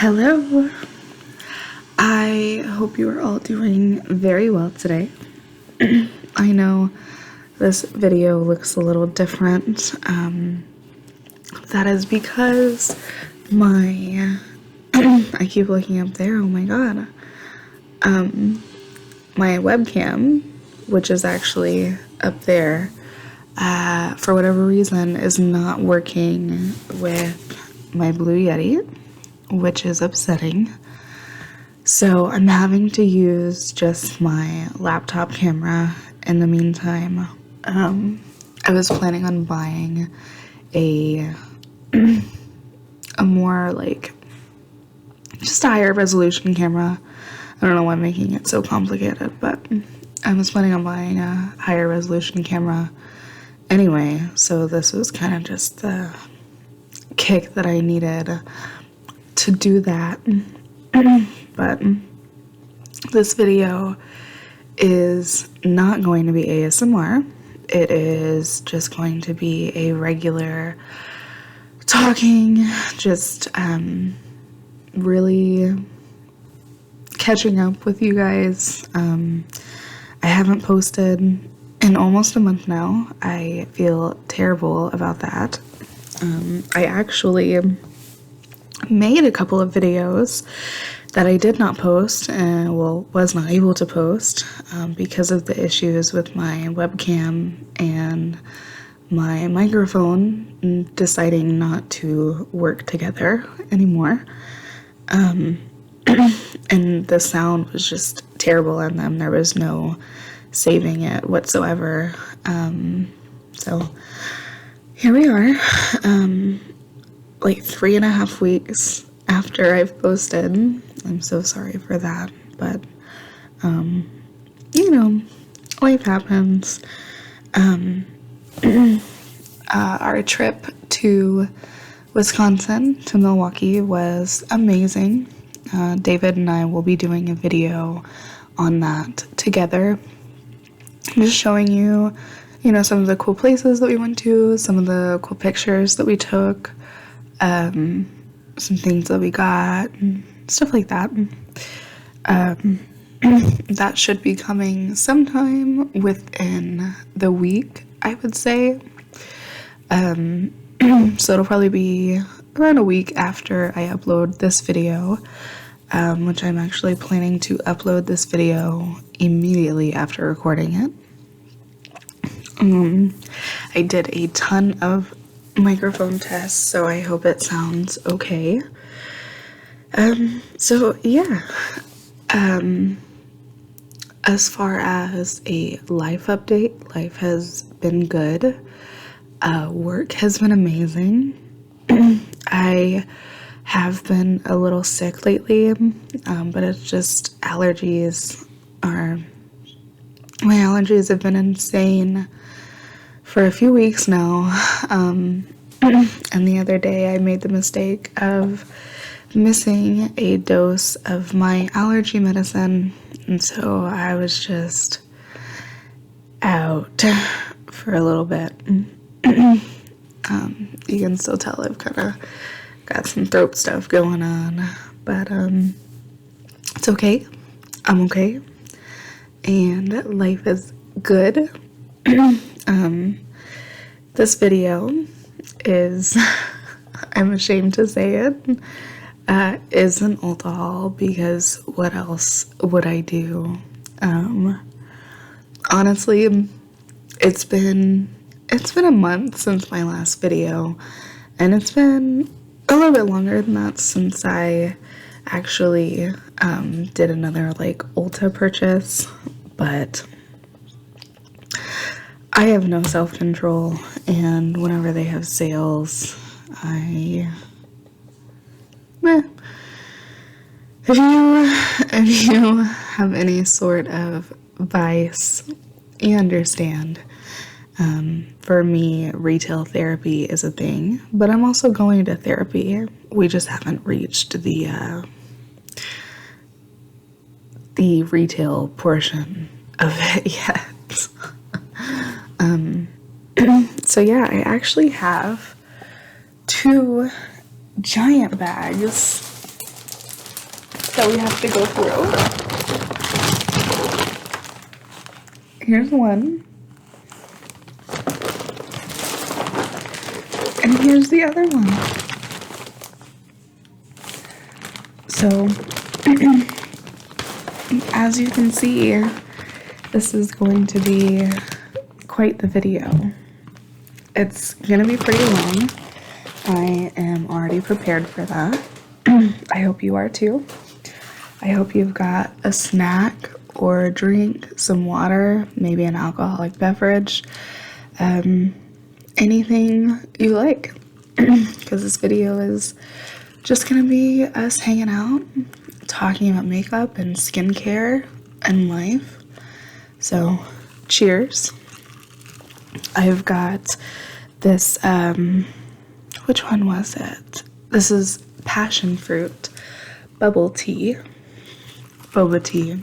Hello. I hope you are all doing very well today. I know this video looks a little different. That is because my I keep looking up there, oh my god. My webcam, which is actually up there, for whatever reason is not working with my Blue Yeti, which is upsetting. So I'm having to use just my laptop camera in the meantime. I was planning on buying a more like just a higher resolution camera. I don't know why I'm making it so complicated, but I was planning on buying a higher resolution camera anyway, so this was kind of just the kick that I needed to do that. But this video is not going to be ASMR. It is just going to be a regular talking, just really catching up with you guys. I haven't posted in almost a month now. I feel terrible about that. I actually made a couple of videos that I did not post and was not able to post because of the issues with my webcam and my microphone deciding not to work together anymore. And the sound was just terrible on them. There was no saving it whatsoever. So here we are, like 3.5 weeks after I've posted. I'm so sorry for that, but you know, life happens. Our trip to Wisconsin, to Milwaukee, was amazing. David and I will be doing a video on that together, just showing you, some of the cool places that we went to, some of the cool pictures that we took, some things that we got, and stuff like that. That should be coming sometime within the week, I would say. So it'll probably be around a week after I upload this video, which I'm actually planning to upload this video immediately after recording it. I did a ton of microphone tests, so I hope it sounds okay. So yeah, as far as a life update, life has been good. Work has been amazing. I have been a little sick lately, but it's just allergies. My allergies have been insane for a few weeks now. And the other day I made the mistake of missing a dose of my allergy medicine, and so I was just out for a little bit. You can still tell I've kind of got some throat stuff going on, but it's okay. I'm okay, and life is good. This video is, I'm ashamed to say it, is an Ulta haul, because what else would I do? Honestly, it's been a month since my last video, and it's been a little bit longer than that since I actually did another like Ulta purchase, but I have no self-control, and whenever they have sales, if you have any sort of vice, you understand. For me, retail therapy is a thing, but I'm also going to therapy. We just haven't reached the retail portion of it yet. So yeah, I actually have 2 giant bags that we have to go through. Here's one. And here's the other one. So, as you can see, this is going to be quite the video. It's gonna be pretty long. I am already prepared for that. I hope you are too. I hope you've got a snack or a drink, some water, maybe an alcoholic beverage, anything you like, because this video is just gonna be us hanging out, talking about makeup and skincare and life. So, cheers. I've got this, which one was it? This is passion fruit bubble tea, boba tea.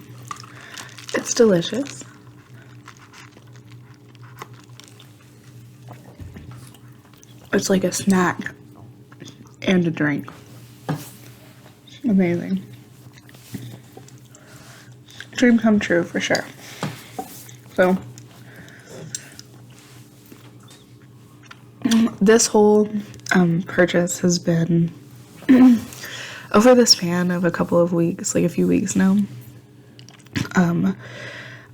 It's delicious. It's like a snack and a drink. Amazing. Dream come true for sure. So, this whole purchase has been over the span of a couple of weeks, like a few weeks now.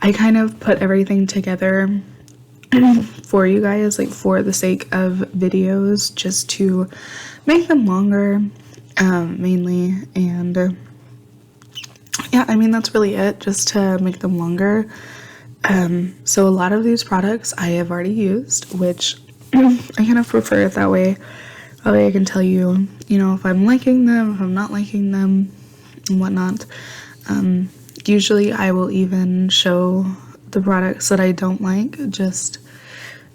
I kind of put everything together for you guys, like for the sake of videos, just to make them longer, mainly, and yeah, I mean, that's really it, just to make them longer. So a lot of these products I have already used, which I kind of prefer it that way. That way I can tell you, you know, if I'm liking them, if I'm not liking them, and whatnot. Usually I will even show the products that I don't like, just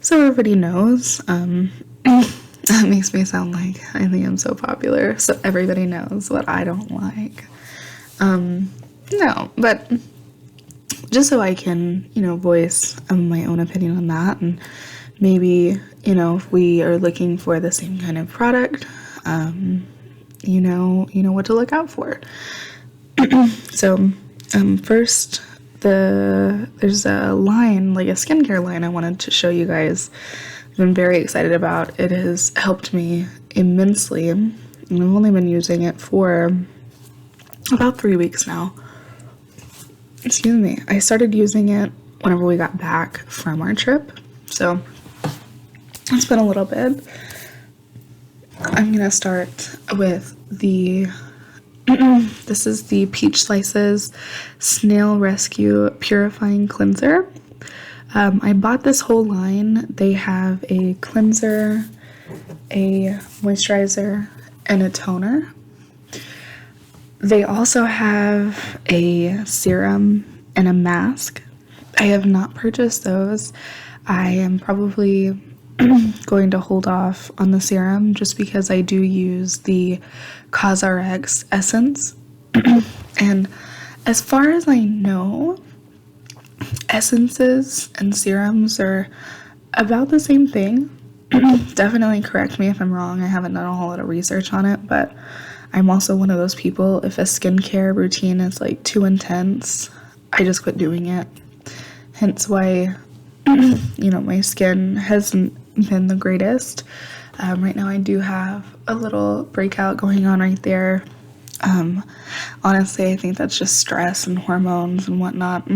so everybody knows. That makes me sound like I think I'm so popular, so everybody knows what I don't like. No, but just so I can, you know, voice my own opinion on that, and maybe, you know, if we are looking for the same kind of product, you know what to look out for. So, first, there's a line, like a skincare line I wanted to show you guys. I've been very excited about. It has helped me immensely, and I've only been using it for about 3 weeks now. Excuse me. I started using it whenever we got back from our trip, so it's been a little bit. I'm gonna start with the this is the Peach Slices Snail Rescue Purifying Cleanser. I bought this whole line. They have a cleanser, a moisturizer, and a toner. They also have a serum and a mask. I have not purchased those. I am probably going to hold off on the serum just because I do use the CosRx essence. And as far as I know, essences and serums are about the same thing. Definitely correct me if I'm wrong. I haven't done a whole lot of research on it, but I'm also one of those people, if a skincare routine is like too intense, I just quit doing it. Hence why, you know, my skin hasn't been the greatest. Right now I do have a little breakout going on right there. Honestly, I think that's just stress and hormones and whatnot.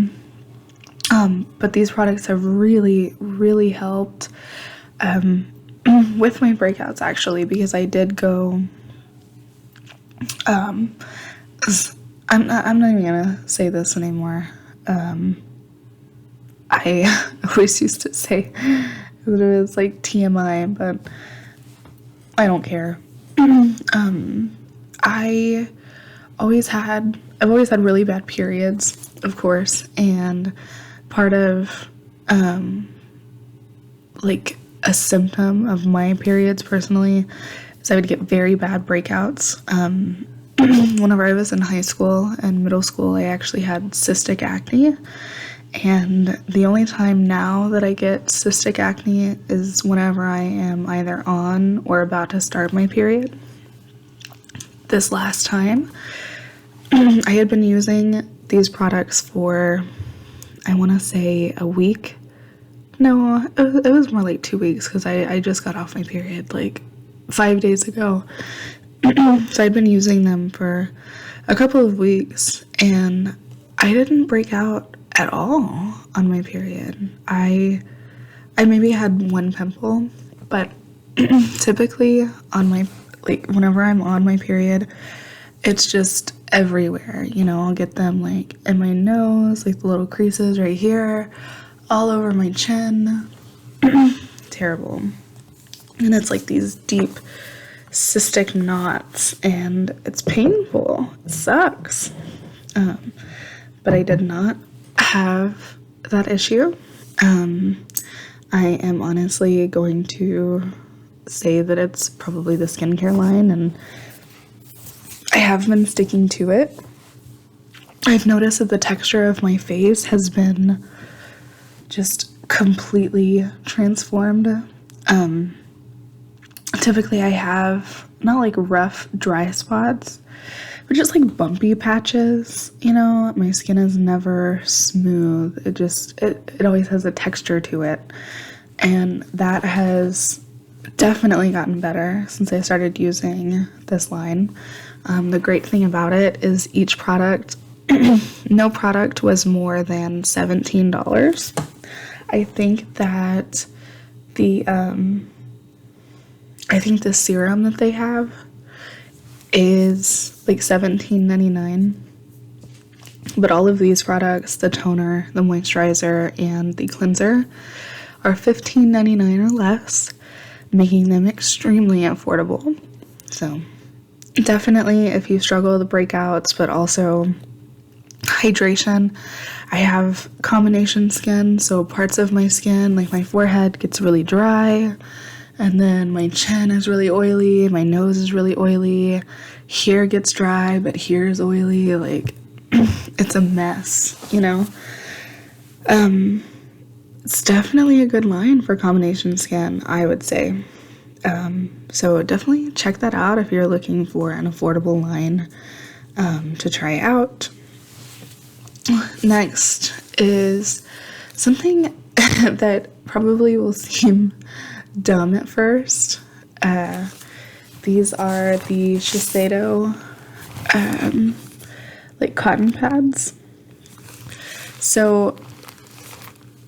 But these products have really, really helped with my breakouts, actually, because I did go, I'm not even gonna say this anymore. I always used to say that it was like TMI, but I don't care. I've always had really bad periods, of course, and part of like a symptom of my periods personally is I would get very bad breakouts. Whenever I was in high school and middle school, I actually had cystic acne, and the only time now that I get cystic acne is whenever I am either on or about to start my period. This last time, I had been using these products for, I want to say, a week. No, it was more like 2 weeks because I just got off my period like 5 days ago. So I'd been using them for a couple of weeks and I didn't break out at all on my period. I maybe had one pimple, but typically on my, like, whenever I'm on my period, it's just everywhere, you know. I'll get them like in my nose, like the little creases right here, all over my chin. Terrible. And it's like these deep cystic knots and it's painful. It sucks. But I did not have that issue. I am honestly going to say that it's probably the skincare line, and I have been sticking to it. I've noticed that the texture of my face has been just completely transformed. Typically I have not like rough dry spots, but just like bumpy patches, you know. My skin is never smooth. It always has a texture to it, and that has definitely gotten better since I started using this line. The great thing about it is each product, no product was more than $17. I think that the serum that they have is like $17.99, but all of these products, the toner, the moisturizer, and the cleanser, are $15.99 or less, making them extremely affordable. So definitely, if you struggle with breakouts but also hydration, I have combination skin, so parts of my skin, like my forehead, gets really dry, and then my chin is really oily, my nose is really oily, here gets dry, but here is oily, like, it's a mess, you know? It's definitely a good line for combination skin, I would say. So definitely check that out if you're looking for an affordable line to try out. Next is something that probably will seem dumb at first. These are the Shiseido like cotton pads. So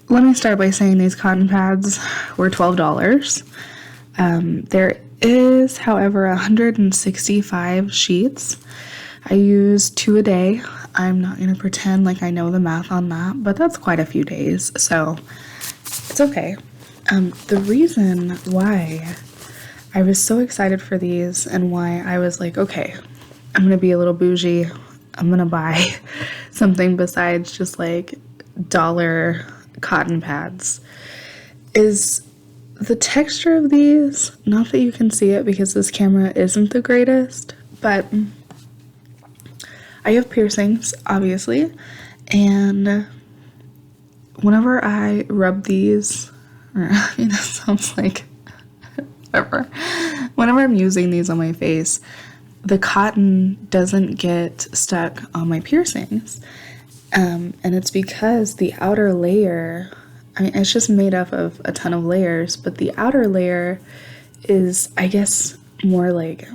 let me start by saying these cotton pads were $12. There is, however, 165 sheets. I use 2 a day. I'm not going to pretend like I know the math on that, but that's quite a few days, so it's okay. The reason why I was so excited for these and why I was like, okay, I'm going to be a little bougie. I'm going to buy something besides just like dollar cotton pads is the texture of these. Not that you can see it because this camera isn't the greatest, but I have piercings, obviously, and whenever I rub these, I mean, that sounds like whatever. Whenever I'm using these on my face, the cotton doesn't get stuck on my piercings, and it's because the outer layer, I mean, it's just made up of a ton of layers, but the outer layer is, I guess, more like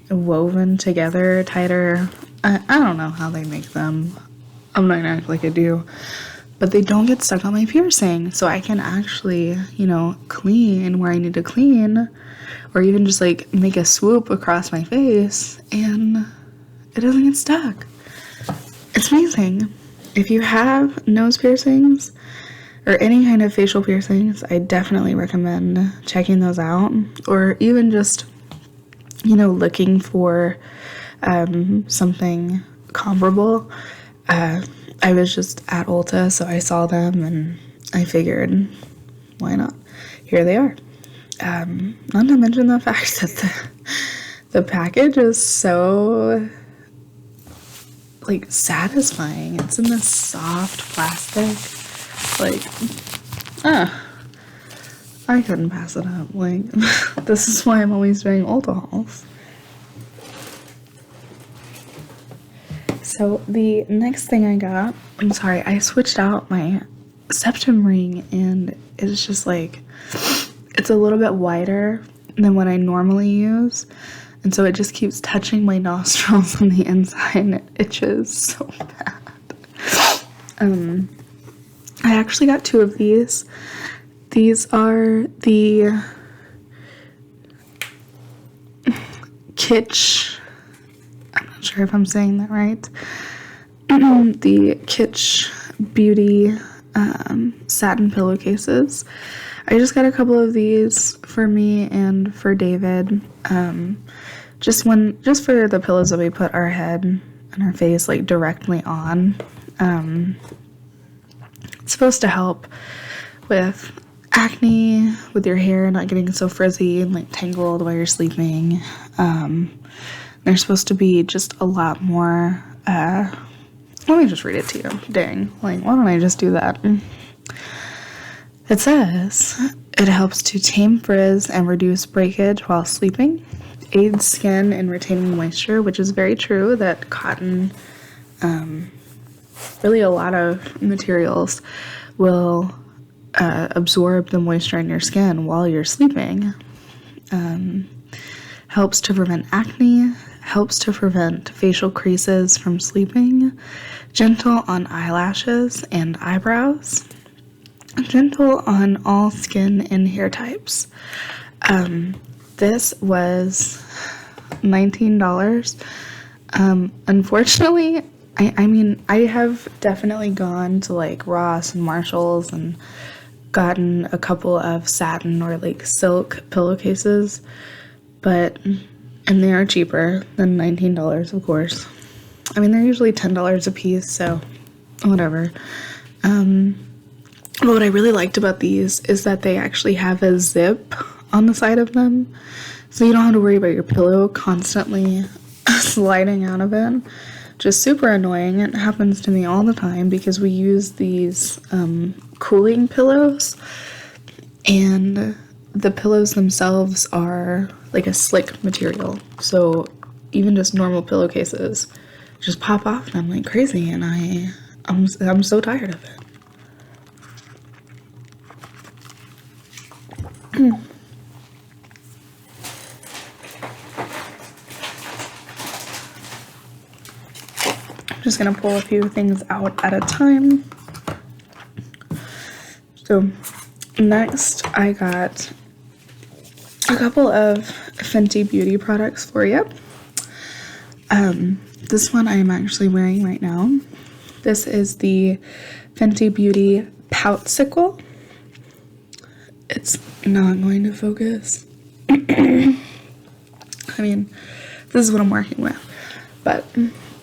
woven together, tighter. I don't know how they make them. I'm not gonna act like I do. But they don't get stuck on my piercing, so I can actually, you know, clean where I need to clean, or even just like make a swoop across my face, and it doesn't get stuck. It's amazing. If you have nose piercings or any kind of facial piercings, I definitely recommend checking those out, or even just, you know, looking for something comparable. I was just at Ulta, so I saw them and I figured, why not? Here they are. Not to mention the fact that the package is so like satisfying. It's in this soft plastic, like, I couldn't pass it up. Like, this is why I'm always doing Ulta hauls. So the next thing I got, I'm sorry, I switched out my septum ring and it's just like, it's a little bit wider than what I normally use. And so it just keeps touching my nostrils on the inside and it itches so bad. I actually got 2 of these. These are the Kitsch, I'm not sure if I'm saying that right, the Kitsch Beauty satin pillowcases. I just got a couple of these for me and for David, just for the pillows that we put our head and our face like directly on. It's supposed to help with acne, with your hair not getting so frizzy and like tangled while you're sleeping. They're supposed to be just a lot more, let me just read it to you. Dang, like why don't I just do that? It says, it helps to tame frizz and reduce breakage while sleeping, aids skin in retaining moisture, which is very true that cotton, really a lot of materials will absorb the moisture in your skin while you're sleeping. Helps to prevent acne, helps to prevent facial creases from sleeping, gentle on eyelashes and eyebrows, gentle on all skin and hair types. This was $19. Unfortunately, I mean, I have definitely gone to like Ross and Marshalls and gotten a couple of satin or like silk pillowcases, and they are cheaper than $19, of course. I mean, they're usually $10 a piece, so whatever. But what I really liked about these is that they actually have a zip on the side of them, so you don't have to worry about your pillow constantly sliding out of it. Just super annoying. It happens to me all the time because we use these cooling pillows, and the pillows themselves are like a slick material, so even just normal pillowcases just pop off and I'm like crazy, and I'm so tired of it. I'm just gonna pull a few things out at a time. So next I got a couple of Fenty beauty products for you. This one I am actually wearing right now. This is the Fenty Beauty Popsicle. It's not going to focus. I mean, this is what I'm working with. But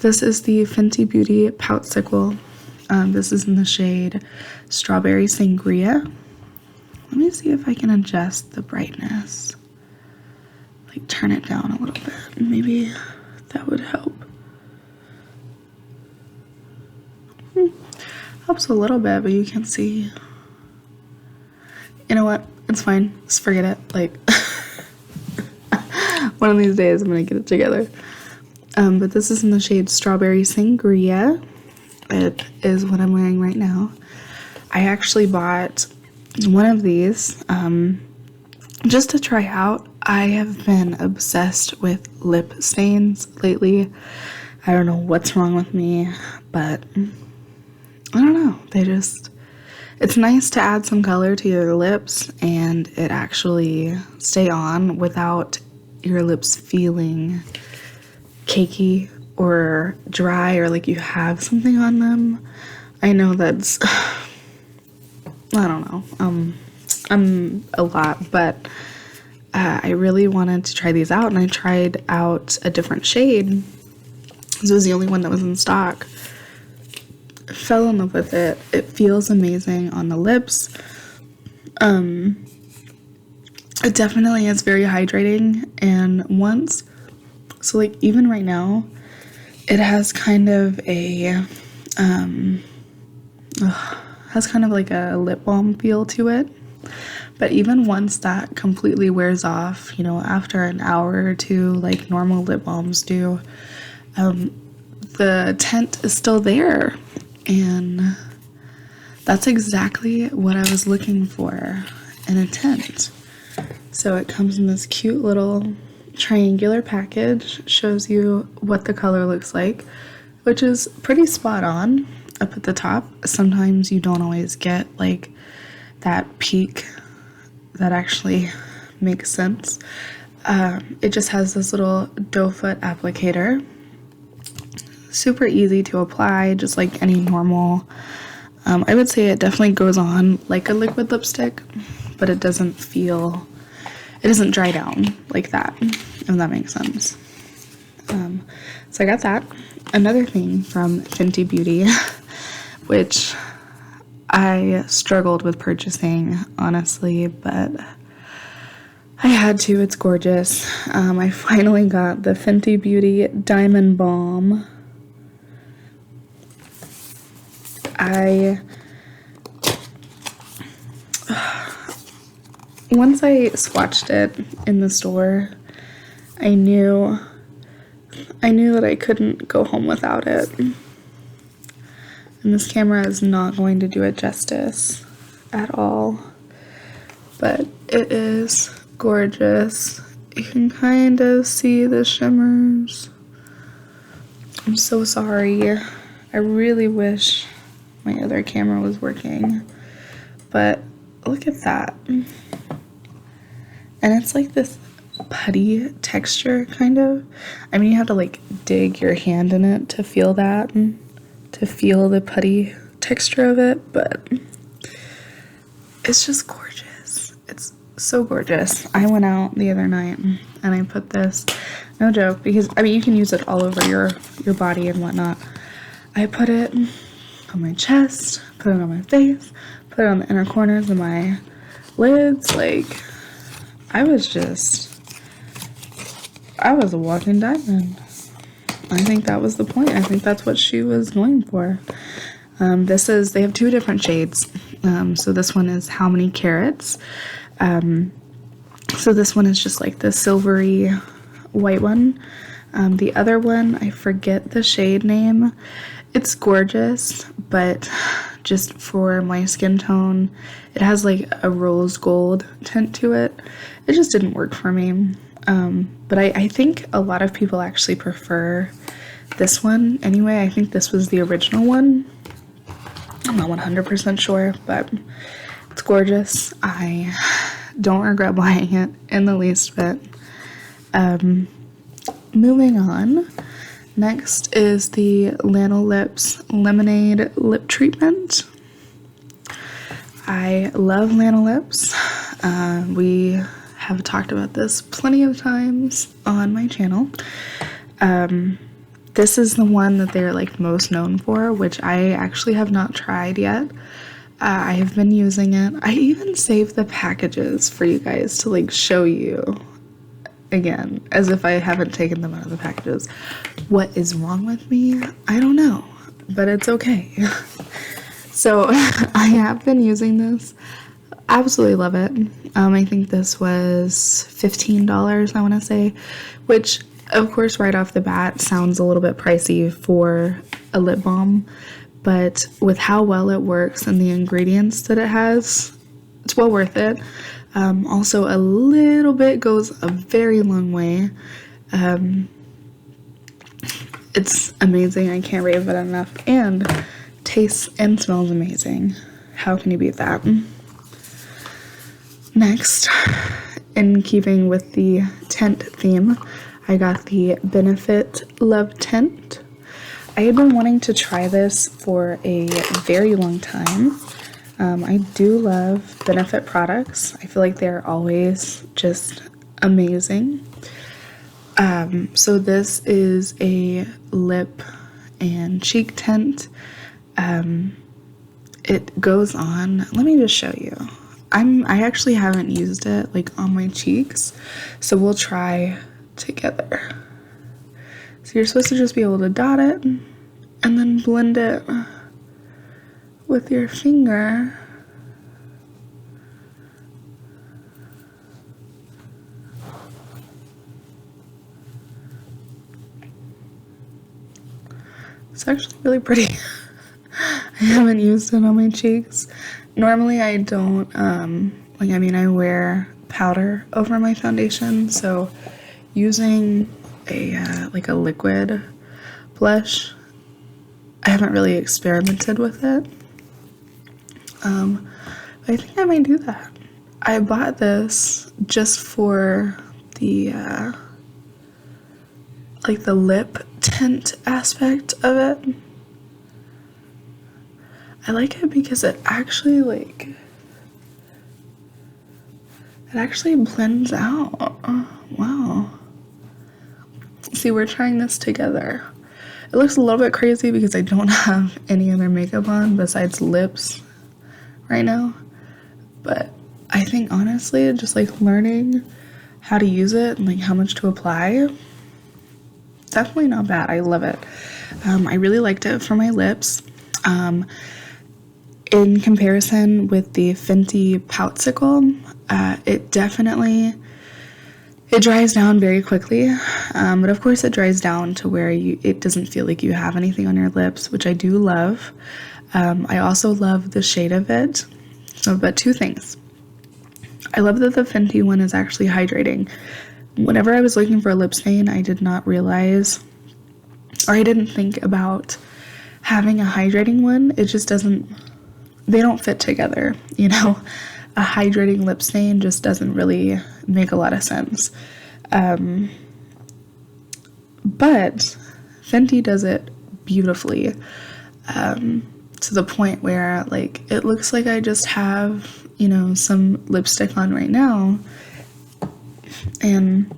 this is the Fenty Beauty Popsicle. This is in the shade Strawberry Sangria. Let me see if I can adjust the brightness. Like turn it down a little bit. Maybe that would help. Helps a little bit, but you can see. You know what? It's fine. Just forget it. Like, one of these days I'm gonna get it together. But this is in the shade Strawberry Sangria. It is what I'm wearing right now. I actually bought one of these just to try out. I have been obsessed with lip stains lately. I don't know what's wrong with me, but I don't know. It's nice to add some color to your lips and it actually stay on without your lips feeling cakey or dry or like you have something on them. I know that's, I don't know, I'm a lot, but I really wanted to try these out, and I tried out a different shade. This was the only one that was in stock. Fell in love with it. It feels amazing on the lips. It definitely is very hydrating, and so like even right now, it has kind of a like a lip balm feel to it. But even once that completely wears off, you know, after an hour or two, like normal lip balms do, the tint is still there, and that's exactly what I was looking for in a tint. So it comes in this cute little triangular package, shows you what the color looks like, which is pretty spot on up at the top. Sometimes you don't always get like that peak that actually makes sense. It just has this little doe foot applicator. Super easy to apply, just like any normal. I would say it definitely goes on like a liquid lipstick, but it doesn't dry down like that, if that makes sense. So I got that. Another thing from Fenty Beauty, which I struggled with purchasing, honestly, but I had to. It's gorgeous. I finally got the Fenty Beauty Diamond Balm. Once I swatched it in the store, I knew that I couldn't go home without it. And this camera is not going to do it justice at all. But it is gorgeous. You can kind of see the shimmers. I'm so sorry. I really wish my other camera was working. But look at that. And it's like this putty texture, kind of. I mean, you have to like dig your hand in it to feel that, to feel the putty texture of it, but it's just gorgeous. It's so gorgeous. I went out the other night and I put this, no joke, because I mean you can use it all over your body and whatnot. I put it on my chest, put it on my face, put it on the inner corners of my lids. Like, I was a walking diamond. I think that was the point. I think that's what she was going for. They have two different shades. So this one is How Many Carats. So this one is just like the silvery white one. The other one, I forget the shade name. It's gorgeous, but just for my skin tone, it has like a rose gold tint to it. It just didn't work for me. But I think a lot of people actually prefer this one anyway. I think this was the original one. I'm not 100% sure, but it's gorgeous. I don't regret buying it in the least bit. Moving on. Next is the Lana Lips Lemonade Lip Treatment. I love Lana Lips. We have talked about this plenty of times on my channel. This is the one that they're like most known for, which I actually have not tried yet. I have been using it. I even saved the packages for you guys to like show you again, as if I haven't taken them out of the packages. What is wrong with me? I don't know, but it's okay. So I have been using this. Absolutely love it. I think this was $15, I want to say, which of course right off the bat sounds a little bit pricey for a lip balm, but with how well it works and the ingredients that it has, it's well worth it. Also, a little bit goes a very long way. It's amazing. I can't rave it enough. And tastes and smells amazing. How can you beat that? Next, in keeping with the tint theme, I got the Benefit Love Tint. I had been wanting to try this for a very long time. I do love Benefit products. I feel like they're always just amazing. So this is a lip and cheek tint. It goes on, let me just show you. I actually haven't used it like on my cheeks, so we'll try together. So you're supposed to just be able to dot it and then blend it with your finger. It's actually really pretty. I haven't used it on my cheeks. Normally I don't, I wear powder over my foundation, so using a liquid blush, I haven't really experimented with it. But I think I might do that. I bought this just for the the lip tint aspect of it. I like it because it actually blends out. Wow. See, we're trying this together. It looks a little bit crazy because I don't have any other makeup on besides lips right now. But I think honestly, just learning how to use it and how much to apply, definitely not bad. I love it. I really liked it for my lips. In comparison with the Fenty Popsicle, it dries down very quickly, but of course it dries down to where it doesn't feel like you have anything on your lips, which I do love. I also love the shade of it. But two things. I love that the Fenty one is actually hydrating. Whenever I was looking for a lip stain, I did not realize, or I didn't think about having a hydrating one. It just doesn't, they don't fit together, you know? A hydrating lip stain just doesn't really make a lot of sense. But Fenty does it beautifully, to the point where it looks like I just have, some lipstick on right now, and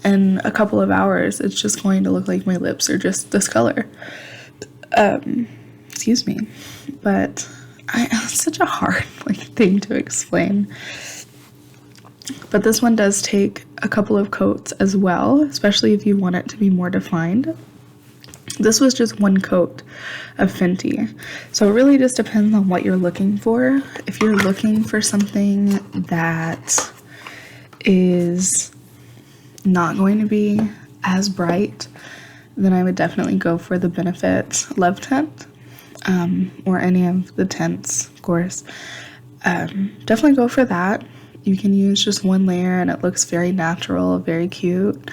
in a couple of hours it's just going to look like my lips are just this color. Excuse me, but it's such a hard thing to explain. But this one does take a couple of coats as well, especially if you want it to be more defined. This was just one coat of Fenty, so it really just depends on what you're looking for. If you're looking for something that is not going to be as bright, then I would definitely go for the Benefit Love Tint, or any of the tints, of course. Definitely go for that. You can use just one layer and it looks very natural, very cute.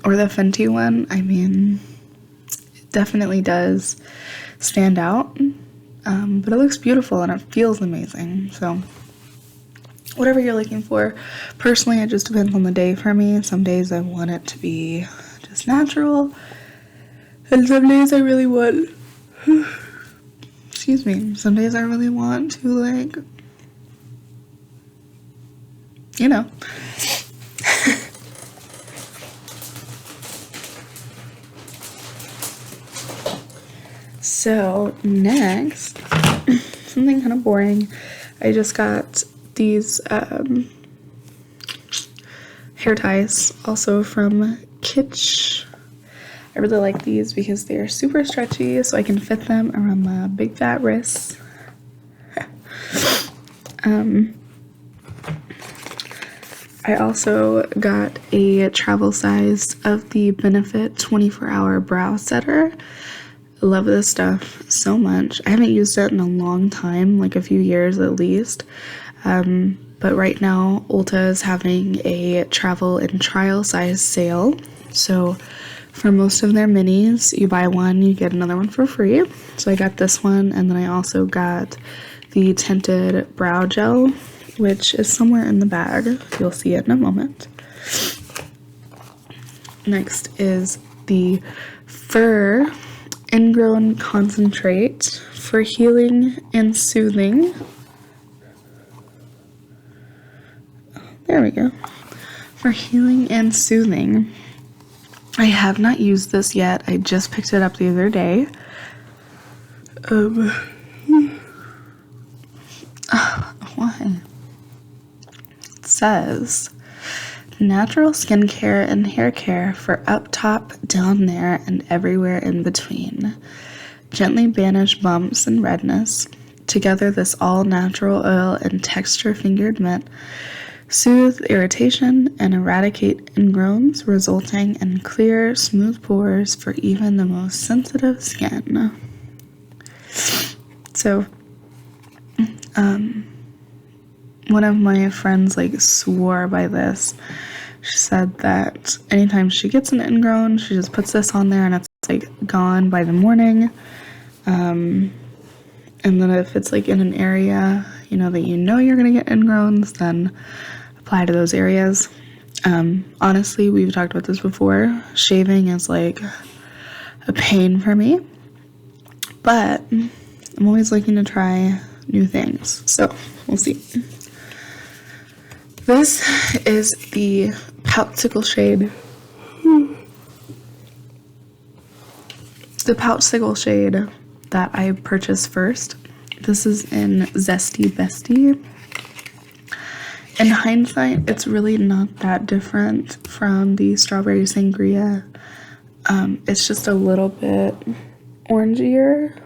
Or the Fenty one, it definitely does stand out, but it looks beautiful and it feels amazing. So whatever you're looking for. Personally, it just depends on the day for me. Some days I want it to be just natural, and some days I really want excuse me, some days I really want to So next, something kind of boring. I just got these hair ties, also from Kitsch. I really like these because they are super stretchy, so I can fit them around my big fat wrists. I also got a travel size of the Benefit 24-hour brow setter. I love this stuff so much. I haven't used it in a long time, a few years at least. But right now, Ulta is having a travel and trial size sale. So for most of their minis, you buy one, you get another one for free. So I got this one, and then I also got the tinted brow gel, which is somewhere in the bag. You'll see it in a moment. Next is the Fur Ingrown Concentrate for healing and soothing. There we go. For healing and soothing. I have not used this yet. I just picked it up the other day. Why? It says natural skincare and hair care for up top, down there, and everywhere in between. Gently banish bumps and redness. Together, this all-natural oil and texture-fingered mint Soothe irritation and eradicate ingrowns, resulting in clear, smooth pores for even the most sensitive skin. So, one of my friends like swore by this. She said that anytime she gets an ingrown, she just puts this on there and it's like gone by the morning. And then if it's like in an area, you know, that you know you're gonna get ingrowns, then apply to those areas. Honestly, we've talked about this before. Shaving is like a pain for me, but I'm always looking to try new things. So we'll see. This is the Popsicle shade. The Popsicle shade that I purchased first. This is in Zesty Bestie. In hindsight, it's really not that different from the Strawberry Sangria. It's just a little bit orangier,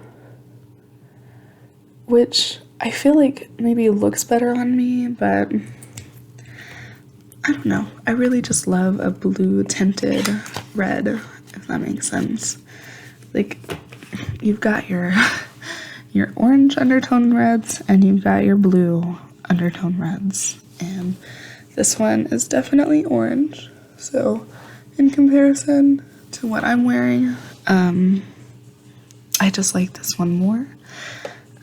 which I feel like maybe looks better on me, but I don't know. I really just love a blue tinted red, if that makes sense. Like, you've got your orange undertone reds and you've got your blue undertone reds. And this one is definitely orange. So in comparison to what I'm wearing, I just like this one more.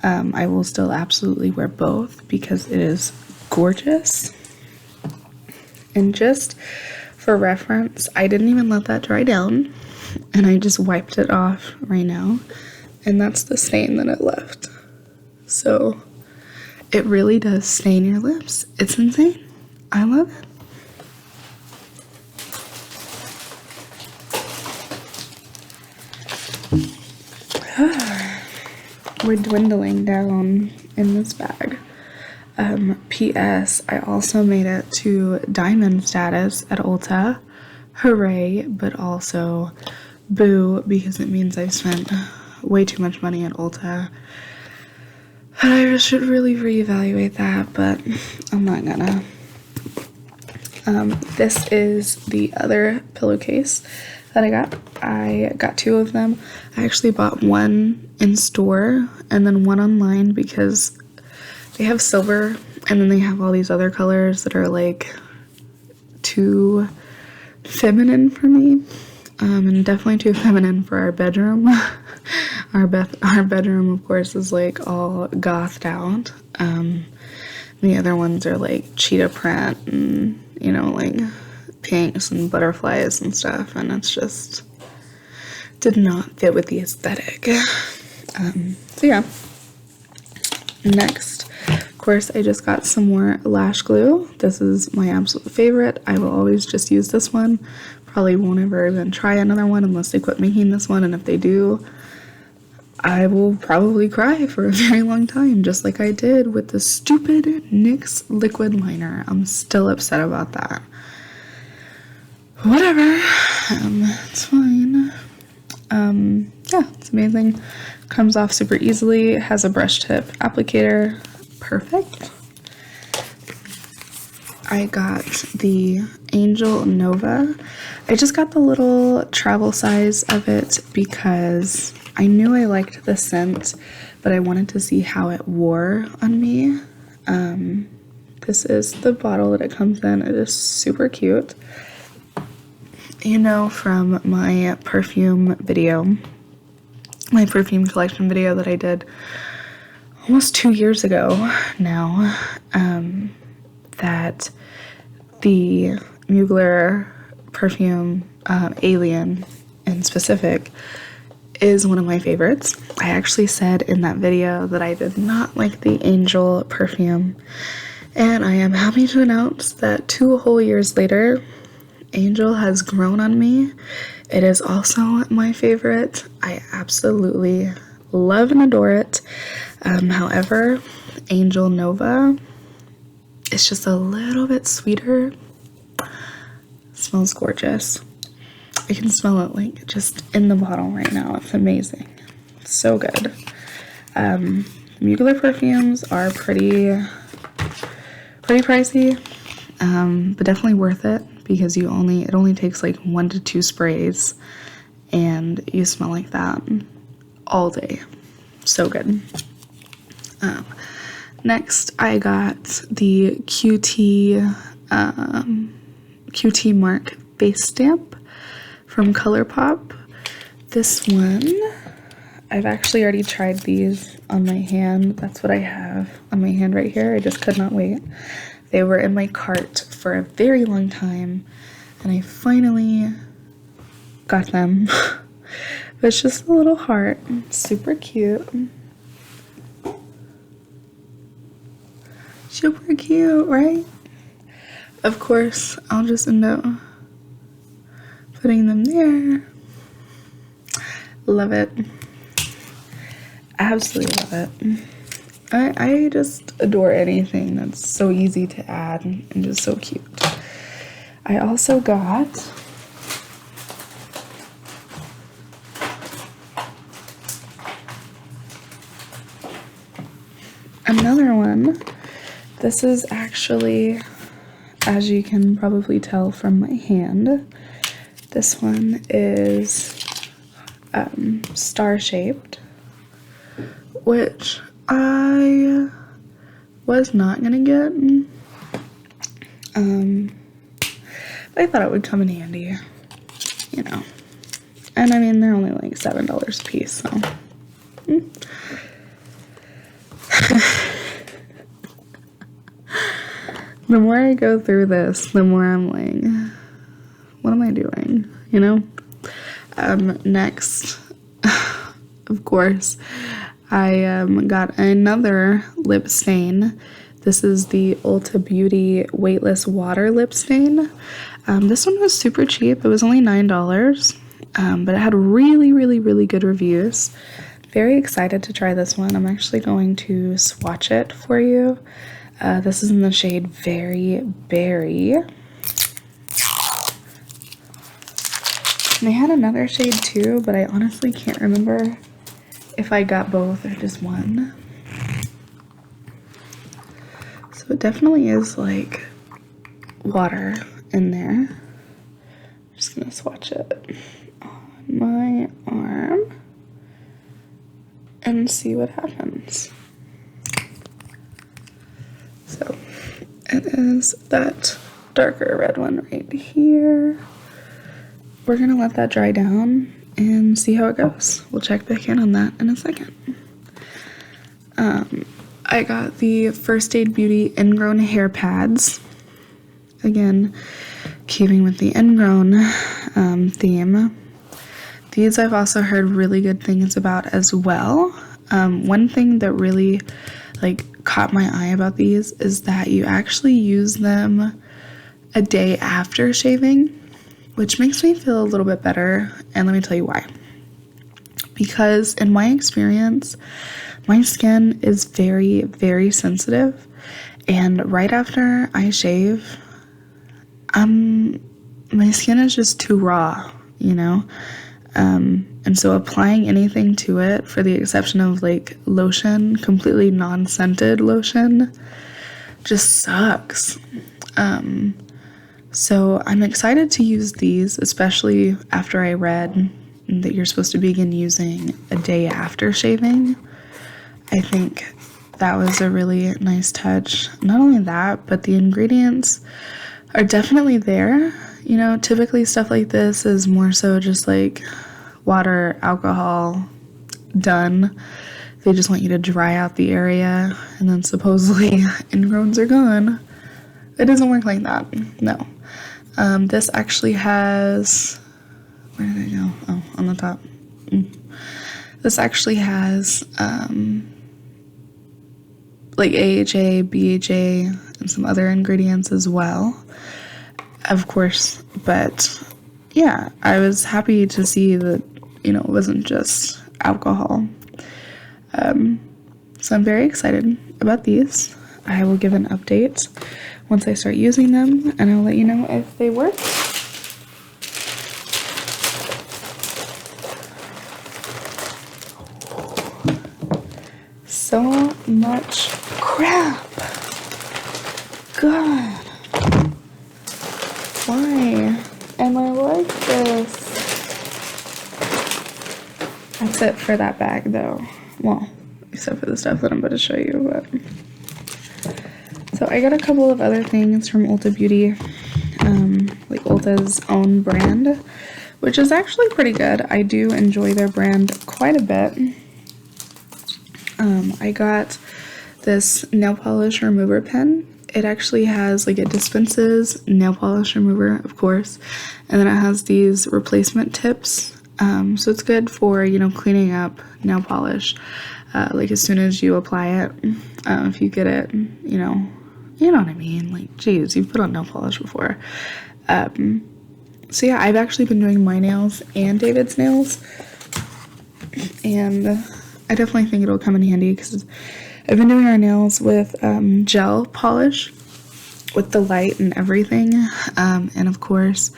I will still absolutely wear both because it is gorgeous. And just for reference, I didn't even let that dry down, and I just wiped it off right now, and that's the stain that it left. So it really does stain your lips. It's insane. I love it. We're dwindling down in this bag. P.S. I also made it to diamond status at Ulta. Hooray, but also boo, because it means I've spent way too much money at Ulta. I should really reevaluate that, but I'm not gonna. This is the other pillowcase that I got. I got two of them. I actually bought one in store and then one online because they have silver and then they have all these other colors that are like too feminine for me, and definitely too feminine for our bedroom. Our bedroom, of course, is like all gothed out. The other ones are like cheetah print and, you know, like pinks and butterflies and stuff, and it's just did not fit with the aesthetic. So yeah. Next, of course, I just got some more Lash Glue. This is my absolute favorite. I will always just use this one. Probably won't ever even try another one unless they quit making this one, and if they do, I will probably cry for a very long time, just like I did with the stupid NYX liquid liner. I'm still upset about that. Whatever. It's fine. Yeah, it's amazing. Comes off super easily. It has a brush tip applicator. Perfect. I got the Angel Nova. I just got the little travel size of it because I knew I liked the scent, but I wanted to see how it wore on me. This is the bottle that it comes in. It is super cute. You know, from my perfume video, my perfume collection video that I did almost 2 years ago now, that the Mugler perfume, Alien in specific, is one of my favorites. I actually said in that video that I did not like the Angel perfume, and I am happy to announce that 2 whole years later, Angel has grown on me. It is also my favorite. I absolutely love and adore it. However, Angel Nova is just a little bit sweeter. Smells gorgeous. I can smell it like just in the bottle right now. It's amazing. It's so good. Mugler perfumes are pretty pricey. but definitely worth it because it only takes like 1 to 2 sprays and you smell like that all day. So good. Next, I got the QT Mark face stamp from ColourPop. This one, I've actually already tried these on my hand. That's what I have on my hand right here. I just could not wait. They were in my cart for a very long time, and I finally got them. It's just a little heart. Super cute. Super cute, right? Of course, I'll just end up putting them there. Love it. Absolutely love it. I just adore anything that's so easy to add and just so cute. I also got another one. This is actually, as you can probably tell from my hand, this one is star-shaped, which I was not gonna get, but I thought it would come in handy, you know. And I mean, they're only like $7 a piece, so. The more I go through this, the more I'm like, what am I doing, you know? Next, of course, I got another lip stain. This is the Ulta Beauty Weightless Water Lip Stain. This one was super cheap. It was only $9, but it had really, really, really good reviews. Very excited to try this one. I'm actually going to swatch it for you. This is in the shade Very Berry. And they had another shade too, but I honestly can't remember if I got both or just one. So it definitely is like water in there. I'm just gonna swatch it on my arm and see what happens. So it is that darker red one right here. We're gonna let that dry down and see how it goes. We'll check back in on that in a second. I got the First Aid Beauty Ingrown hair pads. Again, keeping with the Ingrown theme. These I've also heard really good things about as well. One thing that really caught my eye about these is that you actually use them a day after shaving, which makes me feel a little bit better, and let me tell you why. Because in my experience, my skin is very, very sensitive, and right after I shave, my skin is just too raw, you know? And so applying anything to it, for the exception of lotion, completely non-scented lotion, just sucks. So I'm excited to use these, especially after I read that you're supposed to begin using a day after shaving. I think that was a really nice touch. Not only that, but the ingredients are definitely there. You know, typically stuff like this is more so just water, alcohol, done. They just want you to dry out the area, and then supposedly ingrowns are gone. It doesn't work like that, no. This actually has, where did I go? Oh, on the top. This actually has AHA, BHA, and some other ingredients as well, of course. But yeah, I was happy to see that, you know, it wasn't just alcohol. So I'm very excited about these. I will give an update once I start using them, and I'll let you know if they work. So much crap. God. that's it for that bag though. Well, except for the stuff that I'm about to show you. But so I got a couple of other things from Ulta Beauty, like Ulta's own brand, which is actually pretty good. I do enjoy their brand quite a bit. I got this nail polish remover pen. It actually has, like, it dispenses nail polish remover, of course, and then it has these replacement tips. So it's good for, you know, cleaning up nail polish, like as soon as you apply it. If you get it, you know what I mean. Like, geez, you've put on nail polish before. So yeah, I've actually been doing my nails and David's nails, and I definitely think it'll come in handy because I've been doing our nails with gel polish with the light and everything, and of course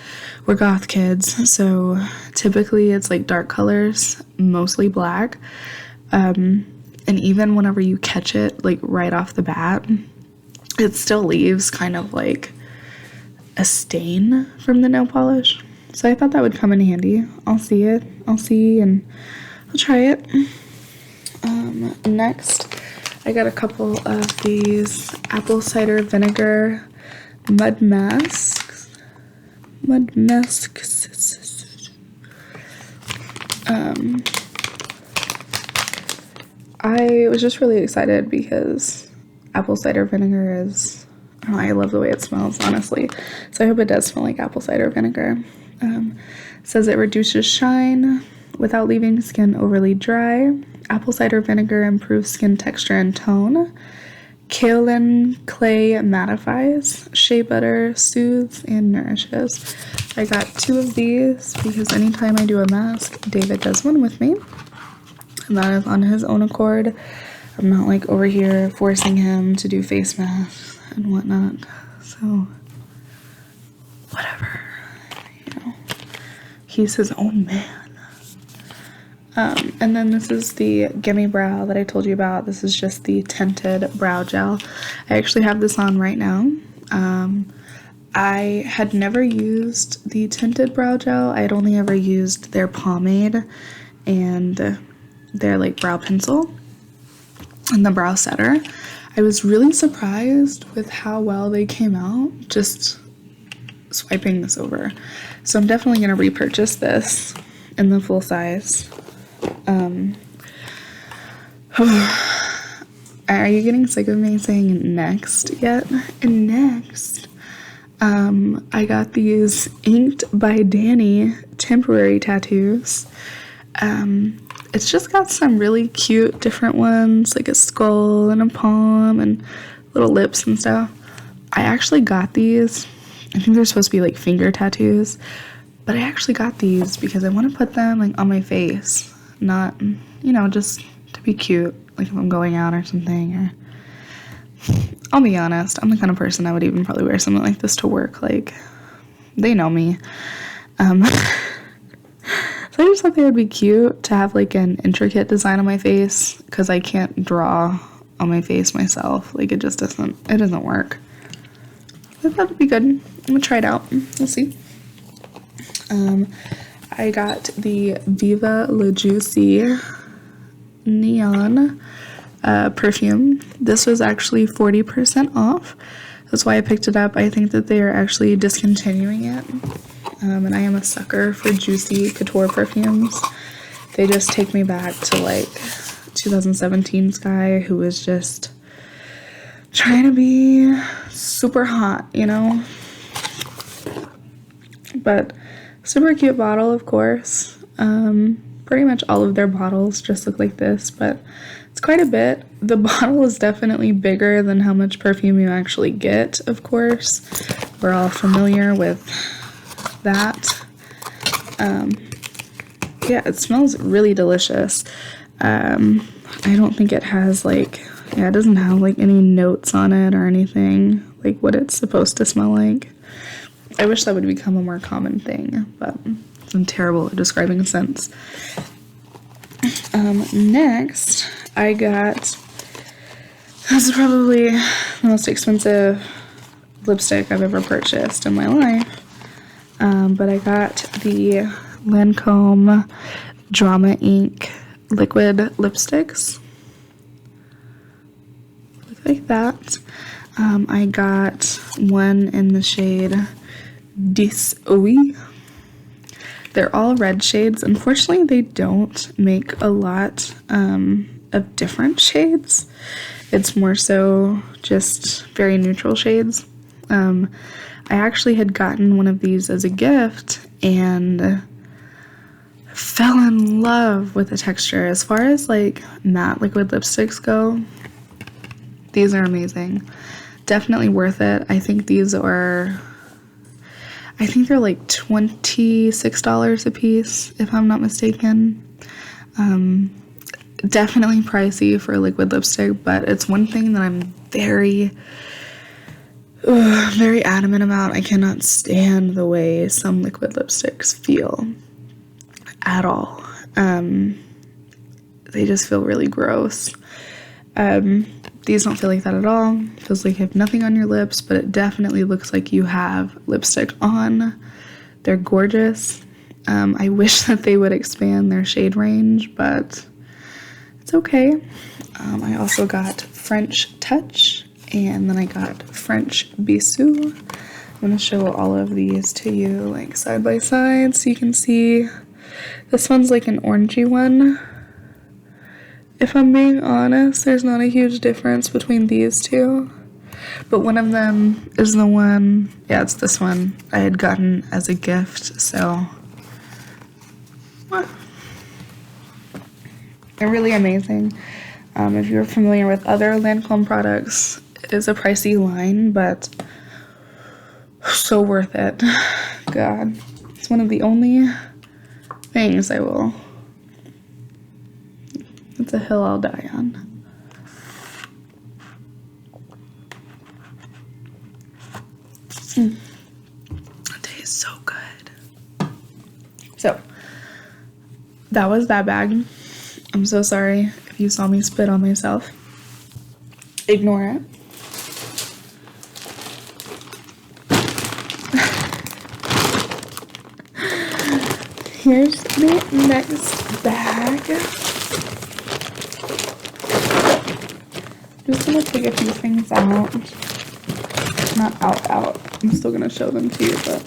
we're goth kids, so typically it's like dark colors, mostly black, and even whenever you catch it like right off the bat, it still leaves kind of like a stain from the nail polish. So I thought that would come in handy. I'll see and I'll try it. Next, I got a couple of these apple cider vinegar mud masks. I was just really excited because apple cider vinegar is, I love the way it smells, honestly. So I hope it does smell like apple cider vinegar. Says it reduces shine without leaving skin overly dry. Apple cider vinegar improves skin texture and tone. Kaolin clay mattifies. Shea butter soothes and nourishes. I got 2 of these because anytime I do a mask, David does one with me. And that is on his own accord. I'm not like over here forcing him to do face masks and whatnot. So, whatever. You know, he's his own man. And then this is the Gimme Brow that I told you about. This is just the tinted brow gel. I actually have this on right now. I had never used the tinted brow gel. I had only ever used their pomade and their like brow pencil and the brow setter. I was really surprised with how well they came out just swiping this over. So I'm definitely going to repurchase this in the full size. Are you getting sick of me saying next yet? And next, I got these Inked by Danny temporary tattoos. It's just got some really cute different ones, like a skull and a palm and little lips and stuff. I actually got these. I think they're supposed to be like finger tattoos, but I actually got these because I want to put them like on my face, not, you know, just to be cute, like if I'm going out or something. Or I'll be honest, I'm the kind of person I would even probably wear something like this to work. Like, they know me. So I just thought they would be cute to have like an intricate design on my face, because I can't draw on my face myself. Like, it doesn't work. I thought it'd be good. I'm gonna try it out. We'll see. I got the Viva La Juicy Neon perfume. This was actually 40% off. That's why I picked it up. I think that they are actually discontinuing it. And I am a sucker for juicy couture perfumes. They just take me back to like 2017's guy who was just trying to be super hot, you know? But super cute bottle, of course. Pretty much all of their bottles just look like this, but it's quite a bit. The bottle is definitely bigger than how much perfume you actually get, of course. We're all familiar with that. Yeah, it smells really delicious. I don't think it has like, yeah, it doesn't have like any notes on it or anything like what it's supposed to smell like. I wish that would become a more common thing, but I'm terrible at describing scents. Next, I got, this is probably the most expensive lipstick I've ever purchased in my life. But I got the Lancome Drama Ink liquid lipsticks. Look like that. I got one in the shade Dis Oui. They're all red shades. Unfortunately, they don't make a lot of different shades. It's more so just very neutral shades. I actually had gotten one of these as a gift and fell in love with the texture. As far as like matte liquid lipsticks go, these are amazing. Definitely worth it. I think they're like $26 a piece, if I'm not mistaken. Definitely pricey for a liquid lipstick, but it's one thing that I'm very adamant about. I cannot stand the way some liquid lipsticks feel at all. They just feel really gross. These don't feel like that at all. It feels like you have nothing on your lips, but it definitely looks like you have lipstick on. They're gorgeous. I wish that they would expand their shade range, but it's okay. I also got French Touch, and then I got French Bisou. I'm going to show all of these to you like side by side so you can see. This one's like an orangey one. If I'm being honest, there's not a huge difference between these two. But one of them is the one, yeah, it's this one I had gotten as a gift, so. They're really amazing. If you're familiar with other Lancome products, it is a pricey line, but so worth it. God, it's one of the only things I will. It's a hill I'll die on. It tastes so good. So, that was that bag. I'm so sorry if you saw me spit on myself. Ignore it. Here's the next bag. I'm just gonna take a few things out. Not out. I'm still gonna show them to you, but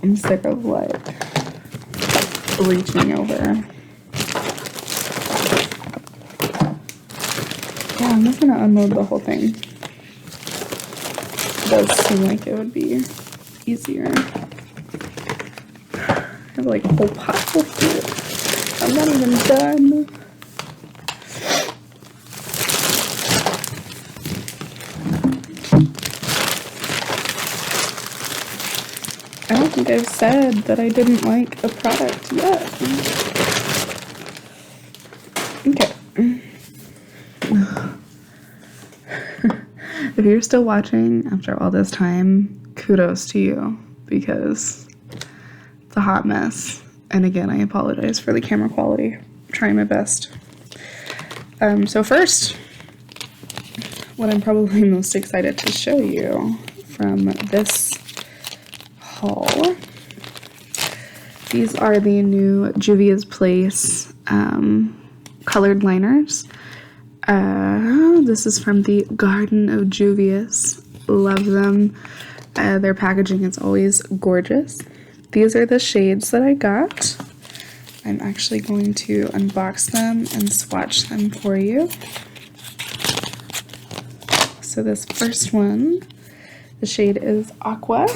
I'm sick of like reaching over. Yeah, I'm just gonna unload the whole thing. It does seem like it would be easier. I have like a whole pile of food. I'm not even done. I don't think I've said that I didn't like a product yet. Okay. If you're still watching after all this time, kudos to you, because it's a hot mess. And again, I apologize for the camera quality. I'm trying my best. So first, what I'm probably most excited to show you from this haul, these are the new Juvia's Place colored liners. This is from the Garden of Juvia's. Love them. Their packaging is always gorgeous. These are the shades that I got. I'm actually going to unbox them and swatch them for you. So this first one, the shade is Aqua.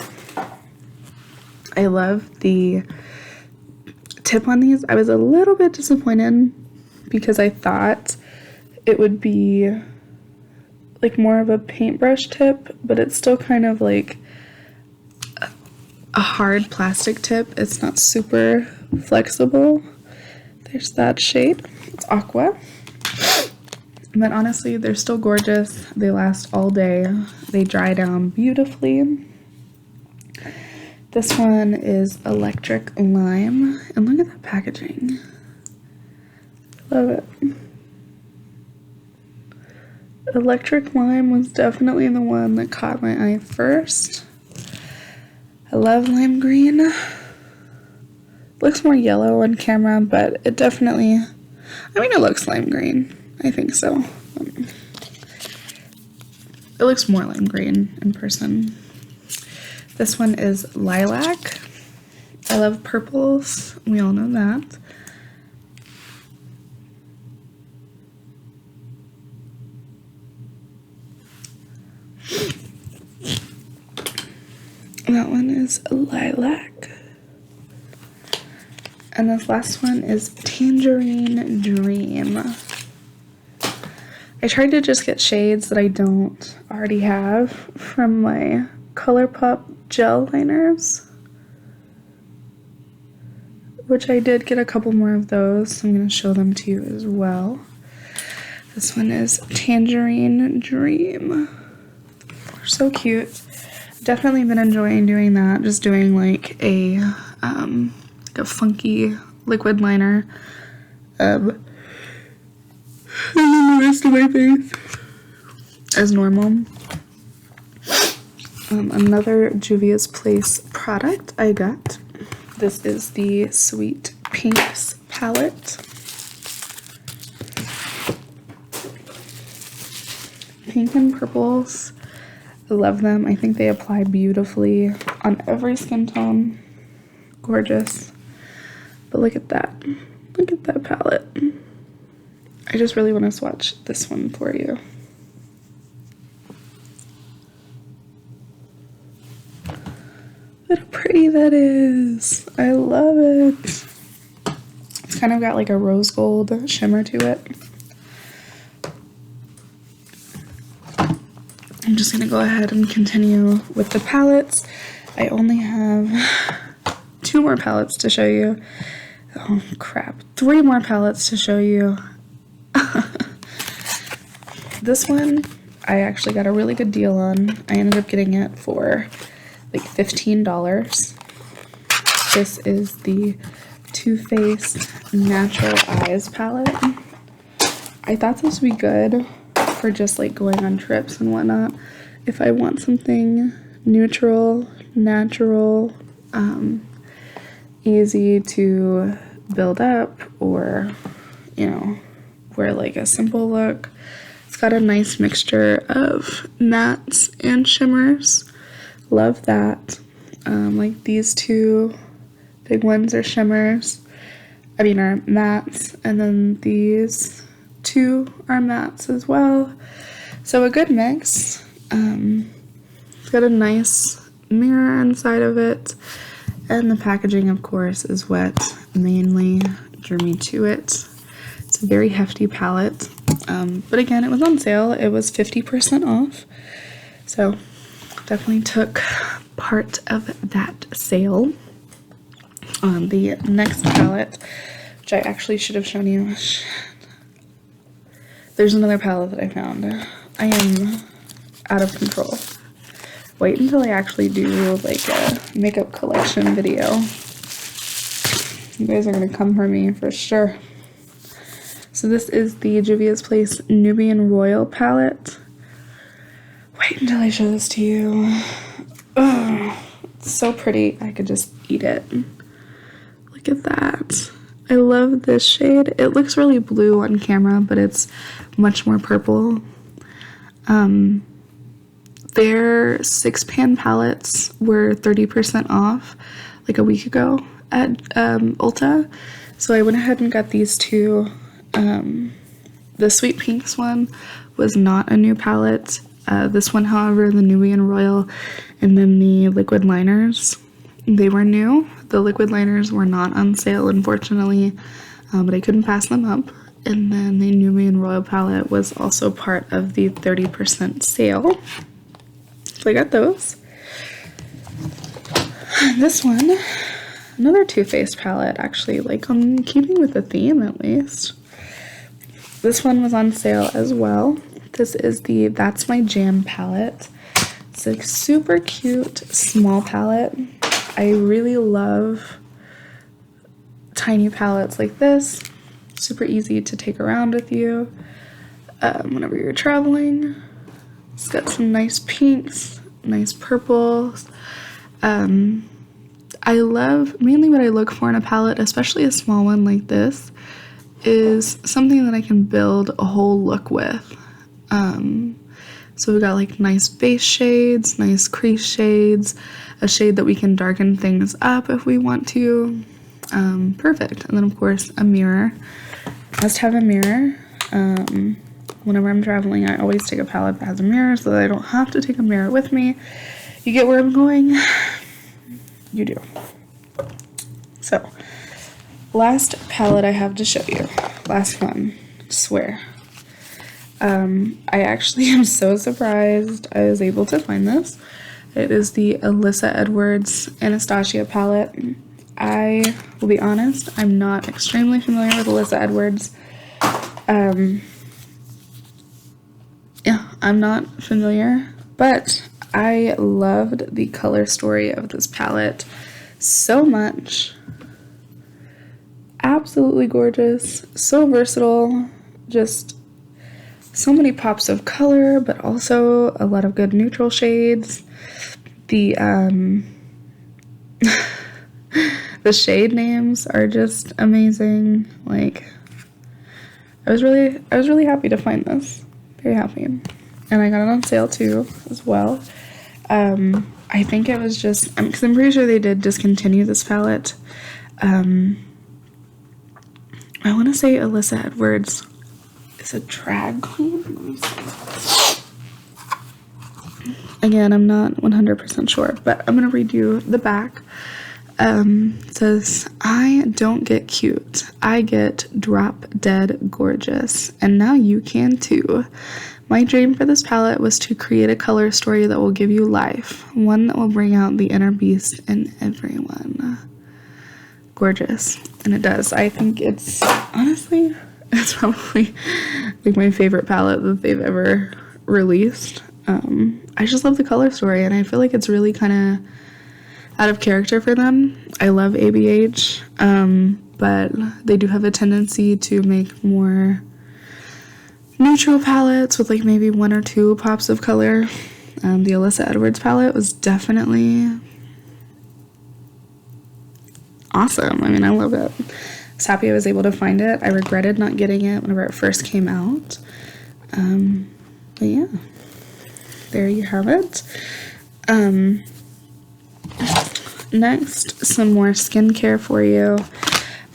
I love the tip on these. I was a little bit disappointed because I thought it would be like more of a paintbrush tip, but it's still kind of like a hard plastic tip. It's not super flexible. There's that shade. It's Aqua. But honestly, they're still gorgeous. They last all day. They dry down beautifully. This one is Electric Lime. And look at that packaging. Love it. Electric Lime was definitely the one that caught my eye first. I love lime green. Looks more yellow on camera, but it definitely, I mean, it looks lime green. I think so. It looks more lime green in person. This one is lilac. I love purples. We all know that. That one is lilac. And this last one is Tangerine Dream. I tried to just get shades that I don't already have from my ColourPop gel liners, which I did get a couple more of those, so I'm going to show them to you as well. This one is Tangerine Dream. They're so cute. Definitely been enjoying doing that, just doing like a funky liquid liner and then the rest of my face as normal. Another Juvia's Place product I got. This is the Sweet Pinks palette. Pink and purples. I love them. I think they apply beautifully on every skin tone. Gorgeous. But look at that. Look at that palette. I just really want to swatch this one for you. Look how pretty that is. I love it. It's kind of got like a rose gold shimmer to it. I'm just going to go ahead and continue with the palettes. I only have 2 more palettes to show you. Oh crap. 3 more palettes to show you. This one I actually got a really good deal on. I ended up getting it for like $15. This is the Too Faced Natural Eyes palette. I thought this would be good for just like going on trips and whatnot. If I want something neutral, natural, easy to build up, or you know, wear like a simple look. It's got a nice mixture of mattes and shimmers. Love that. Like these 2 big ones are shimmers. Are mattes, and then these 2 are mattes as well. So a good mix. It's got a nice mirror inside of it, and the packaging, of course, is what mainly drew me to it. It's a very hefty palette, but again, it was on sale. It was 50% off, so definitely took part of that sale. The next palette, which I actually should have shown you. There's another palette that I found. I am out of control. Wait until I actually do like a makeup collection video. You guys are gonna come for me for sure. So this is the Juvia's Place Nubian Royal palette. Wait until I show this to you. Oh, it's so pretty. I could just eat it. Look at that. I love this shade. It looks really blue on camera, but it's much more purple. Their 6-pan palettes were 30% off like a week ago at Ulta. So I went ahead and got these 2. The Sweet Pinks one was not a new palette. This one, however, the Nubian Royal, and then the liquid liners, they were new. The liquid liners were not on sale, unfortunately, but I couldn't pass them up. And then the Nubian Royal palette was also part of the 30% sale. So I got those. This one, another Too Faced palette, actually, like I'm keeping with the theme at least. This one was on sale as well. This is the That's My Jam palette. It's a super cute small palette. I really love tiny palettes like this. Super easy to take around with you whenever you're traveling. It's got some nice pinks, nice purples. I I love, mainly what I look for in a palette, especially a small one like this, is something that I can build a whole look with. So we've got like nice base shades, nice crease shades, a shade that we can darken things up if we want to. Perfect. And then of course a mirror. Must have a mirror. Whenever I'm traveling, I always take a palette that has a mirror so that I don't have to take a mirror with me. You get where I'm going? You do. So, last palette I have to show you. Last one, I swear. I actually am so surprised I was able to find this. It is the Alyssa Edwards Anastasia palette. I will be honest, I'm not extremely familiar with Alyssa Edwards. Yeah, I'm not familiar, but I loved the color story of this palette so much. Absolutely gorgeous, so versatile, just so many pops of color, but also a lot of good neutral shades. The the shade names are just amazing. Like, I was really happy to find this. Very happy. And I got it on sale too, as well. I think it was just, because I'm pretty sure they did discontinue this palette. I want to say Alyssa Edwards is a drag queen. Let me see. Again, I'm not 100% sure, but I'm going to read you the back. It says, I don't get cute. I get drop dead gorgeous. And now you can too. My dream for this palette was to create a color story that will give you life. One that will bring out the inner beast in everyone. Gorgeous. And it does. I think it's, honestly, it's probably like my favorite palette that they've ever released. I just love the color story, and I feel like it's really kind of out of character for them. I love ABH, but they do have a tendency to make more neutral palettes with like maybe 1 or 2 pops of color. The Alyssa Edwards palette was definitely awesome. I mean, I love it. I was happy I was able to find it. I regretted not getting it whenever it first came out. But yeah, there you have it. Next, some more skincare for you.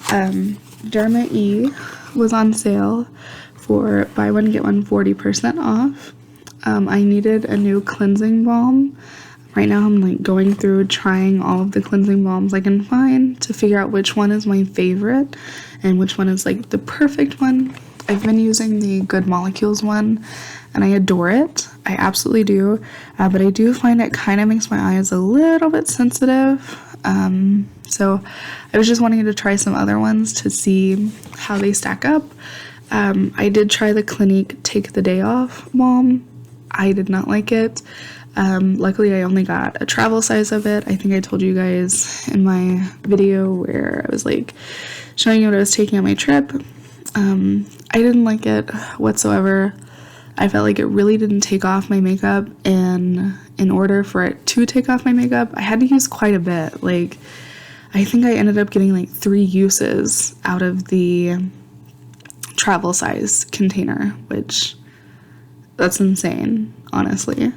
Germa E was on sale for buy one get one 40% off. I needed a new cleansing balm. Right now I'm like going through trying all of the cleansing balms I can find to figure out which one is my favorite and which one is like the perfect one. I've been using the Good Molecules one and I adore it. I absolutely do. But I do find it kind of makes my eyes a little bit sensitive. So I was just wanting to try some other ones to see how they stack up. I did try the Clinique Take the Day Off balm. I did not like it. Luckily I only got a travel size of it. I think I told you guys in my video where I was like showing you what I was taking on my trip. I didn't like it whatsoever. I felt like it really didn't take off my makeup, and in order for it to take off my makeup, I had to use quite a bit. Like, I think I ended up getting like 3 uses out of the travel size container, which that's insane, honestly.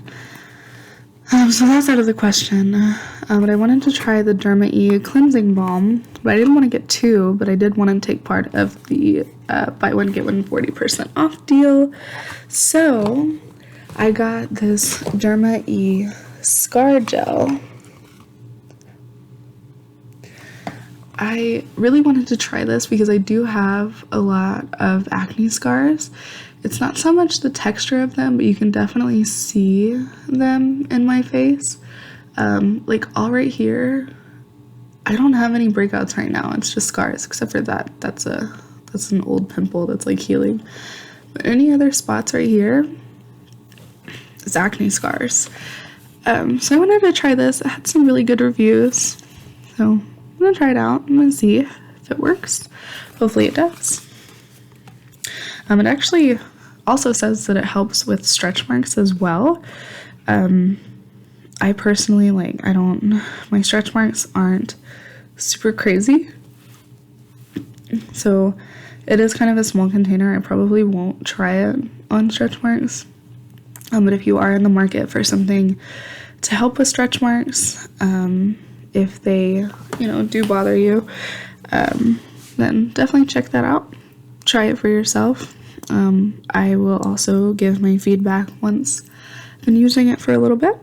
So that's out of the question. But I wanted to try the Derma E cleansing balm, but I didn't want to get 2, but I did want to take part of the buy one get one 40% off deal. So I got this Germa E Scar Gel. I really wanted to try this because I do have a lot of acne scars. It's not so much the texture of them, but you can definitely see them in my face. Like all right here, I don't have any breakouts right now. It's just scars, except for that. That's an old pimple that's like healing. But any other spots right here, it's acne scars. So I wanted to try this. It had some really good reviews. So I'm gonna try it out. I'm gonna see if it works. Hopefully it does. It actually also says that it helps with stretch marks as well. I personally, like, my stretch marks aren't super crazy. So it is kind of a small container. I probably won't try it on stretch marks. But if you are in the market for something to help with stretch marks, if they, do bother you, then definitely check that out. Try it for yourself. I will also give my feedback once I've been using it for a little bit.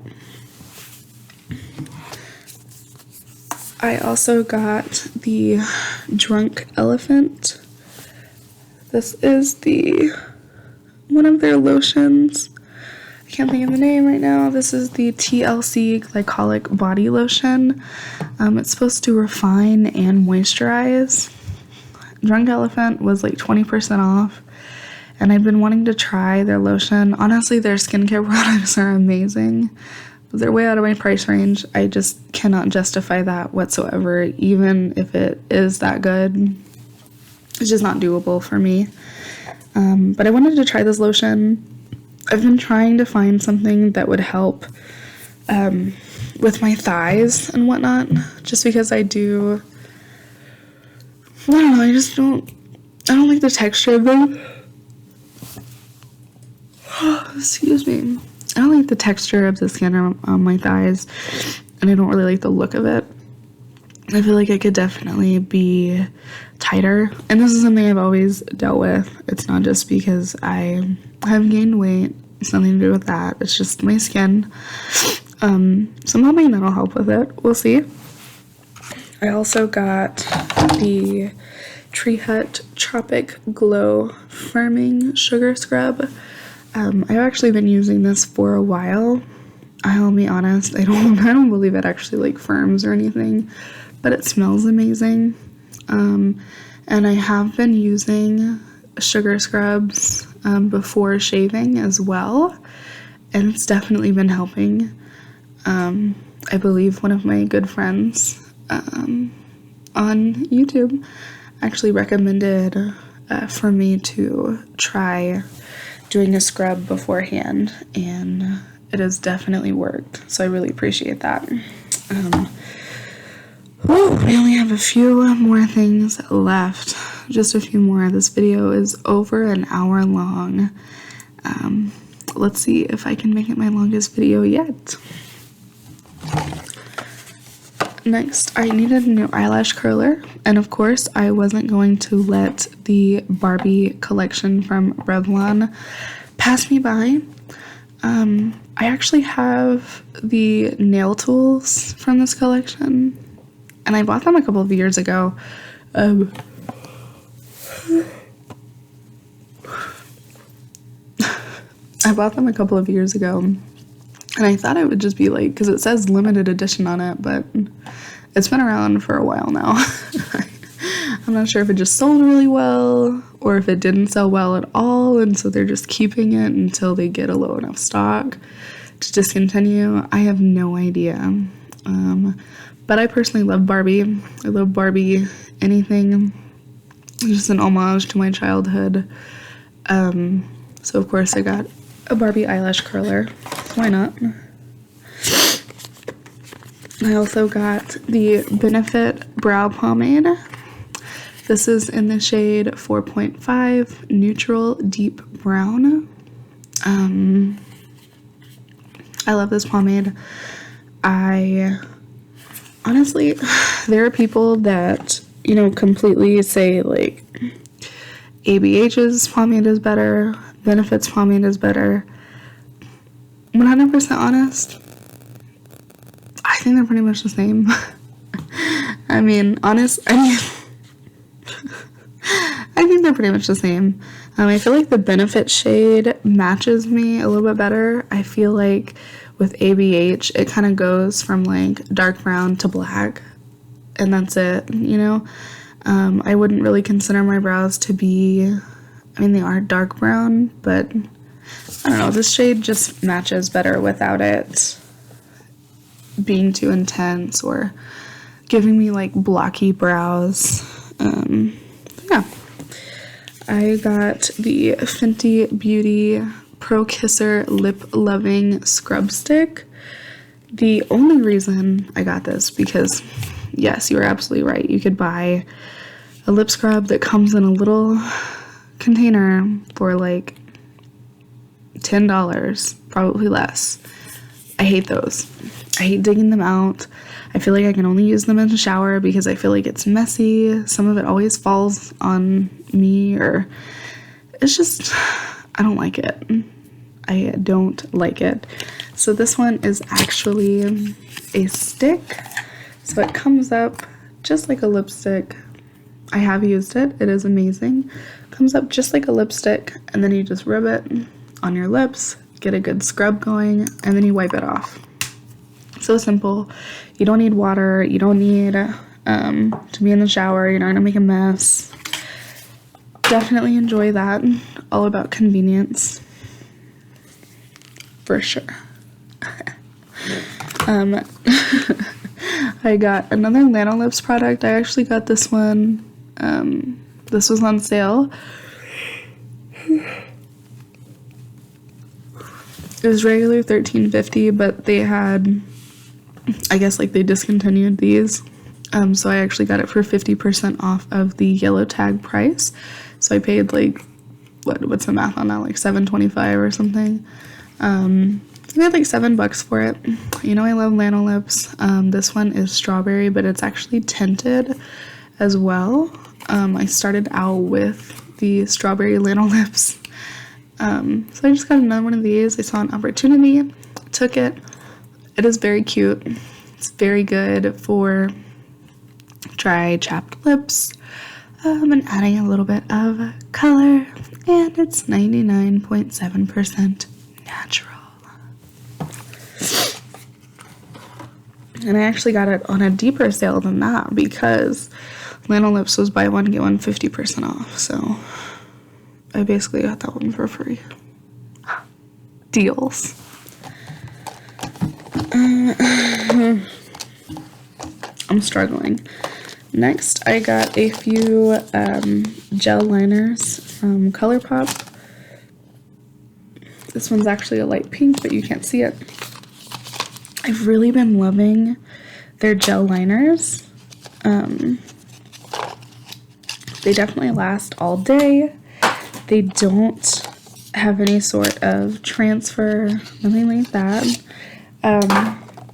I also got the Drunk Elephant. This is one of their lotions. I can't think of the name right now. This is the TLC Glycolic Body Lotion. It's supposed to refine and moisturize. Drunk Elephant was like 20% off, and I've been wanting to try their lotion. Honestly, their skincare products are amazing, but they're way out of my price range. I just cannot justify that whatsoever, even if it is that good. It's just not doable for me. But I wanted to try this lotion. I've been trying to find something that would help with my thighs and whatnot, just because I don't know, I don't like the texture of them. Excuse me. I don't like the texture of the skin on my thighs, and I don't really like the look of it. I feel like it could definitely be tighter, and this is something I've always dealt with. It's not just because I have gained weight. It's nothing to do with that. It's just my skin. So I'm hoping that'll help with it. We'll see. I also got the Tree Hut Tropic Glow Firming Sugar Scrub. I've actually been using this for a while. I'll be honest, I don't believe it actually firms or anything, but it smells amazing. And I have been using sugar scrubs before shaving as well, and it's definitely been helping. I believe one of my good friends on YouTube actually recommended for me to try doing a scrub beforehand, and it has definitely worked, so I really appreciate that. We only have a few more things left, just a few more. This video is over an hour long. Let's see if I can make it my longest video yet. Next, I needed a new eyelash curler, and of course I wasn't going to let the Barbie collection from Revlon pass me by. I actually have the nail tools from this collection, and I bought them a couple of years ago. I bought them a couple of years ago, and I thought it would just be because it says limited edition on it, but it's been around for a while now. I'm not sure if it just sold really well or if it didn't sell well at all, and so they're just keeping it until they get a low enough stock to discontinue. I have no idea. But I personally love Barbie. I love Barbie anything. It's just an homage to my childhood. So of course I got a Barbie eyelash curler. Why not? I also got the Benefit Brow Pomade. This is in the shade 4.5 Neutral Deep Brown. I love this pomade. Honestly, there are people that, completely say ABH's pomade is better, Benefit's pomade is better. 100% honest, I think they're pretty much the same. I think they're pretty much the same. I feel like the Benefit shade matches me a little bit better. I feel like with ABH, it kind of goes from dark brown to black, and that's it, I wouldn't really consider my brows to be, they are dark brown, but I don't know, this shade just matches better without it being too intense or giving me blocky brows. Yeah. I got the Fenty Beauty Pro Kisser Lip Loving Scrub Stick. The only reason I got this, because yes, you are absolutely right, you could buy a lip scrub that comes in a little container for like $10, probably less. I hate those. I hate digging them out. I feel like I can only use them in the shower because I feel like it's messy. Some of it always falls on me, or it's just, I don't like it. I don't like it. So this one is actually a stick. So it comes up just like a lipstick. I have used it. It is amazing. Comes up just like a lipstick, and then you just rub it on your lips, get a good scrub going, and then you wipe it off. So simple. You don't need water. You don't need to be in the shower. You're not gonna make a mess. Definitely enjoy that. All about convenience, for sure. I got another Lana Lips product. I actually got this one. This was on sale. It was regular $13.50, but they had, I guess, like, they discontinued these. So I actually got it for 50% off of the yellow tag price. So I paid like, what's the math on that? Like $7.25 or something. I paid like $7 for it. You know, I love Lana Lips. This one is strawberry, but it's actually tinted as well. I started out with the strawberry Lana Lips. So I just got another one of these. I saw an opportunity, took it. It is very cute. It's very good for dry, chapped lips, and adding a little bit of color, and it's 99.7% natural. And I actually got it on a deeper sale than that because Lana Lips was buy one, get one 50% off, so I basically got that one for free. Deals. I'm struggling. Next, I got a few gel liners from ColourPop. This one's actually a light pink, but you can't see it. I've really been loving their gel liners. They definitely last all day. They don't have any sort of transfer, nothing like that.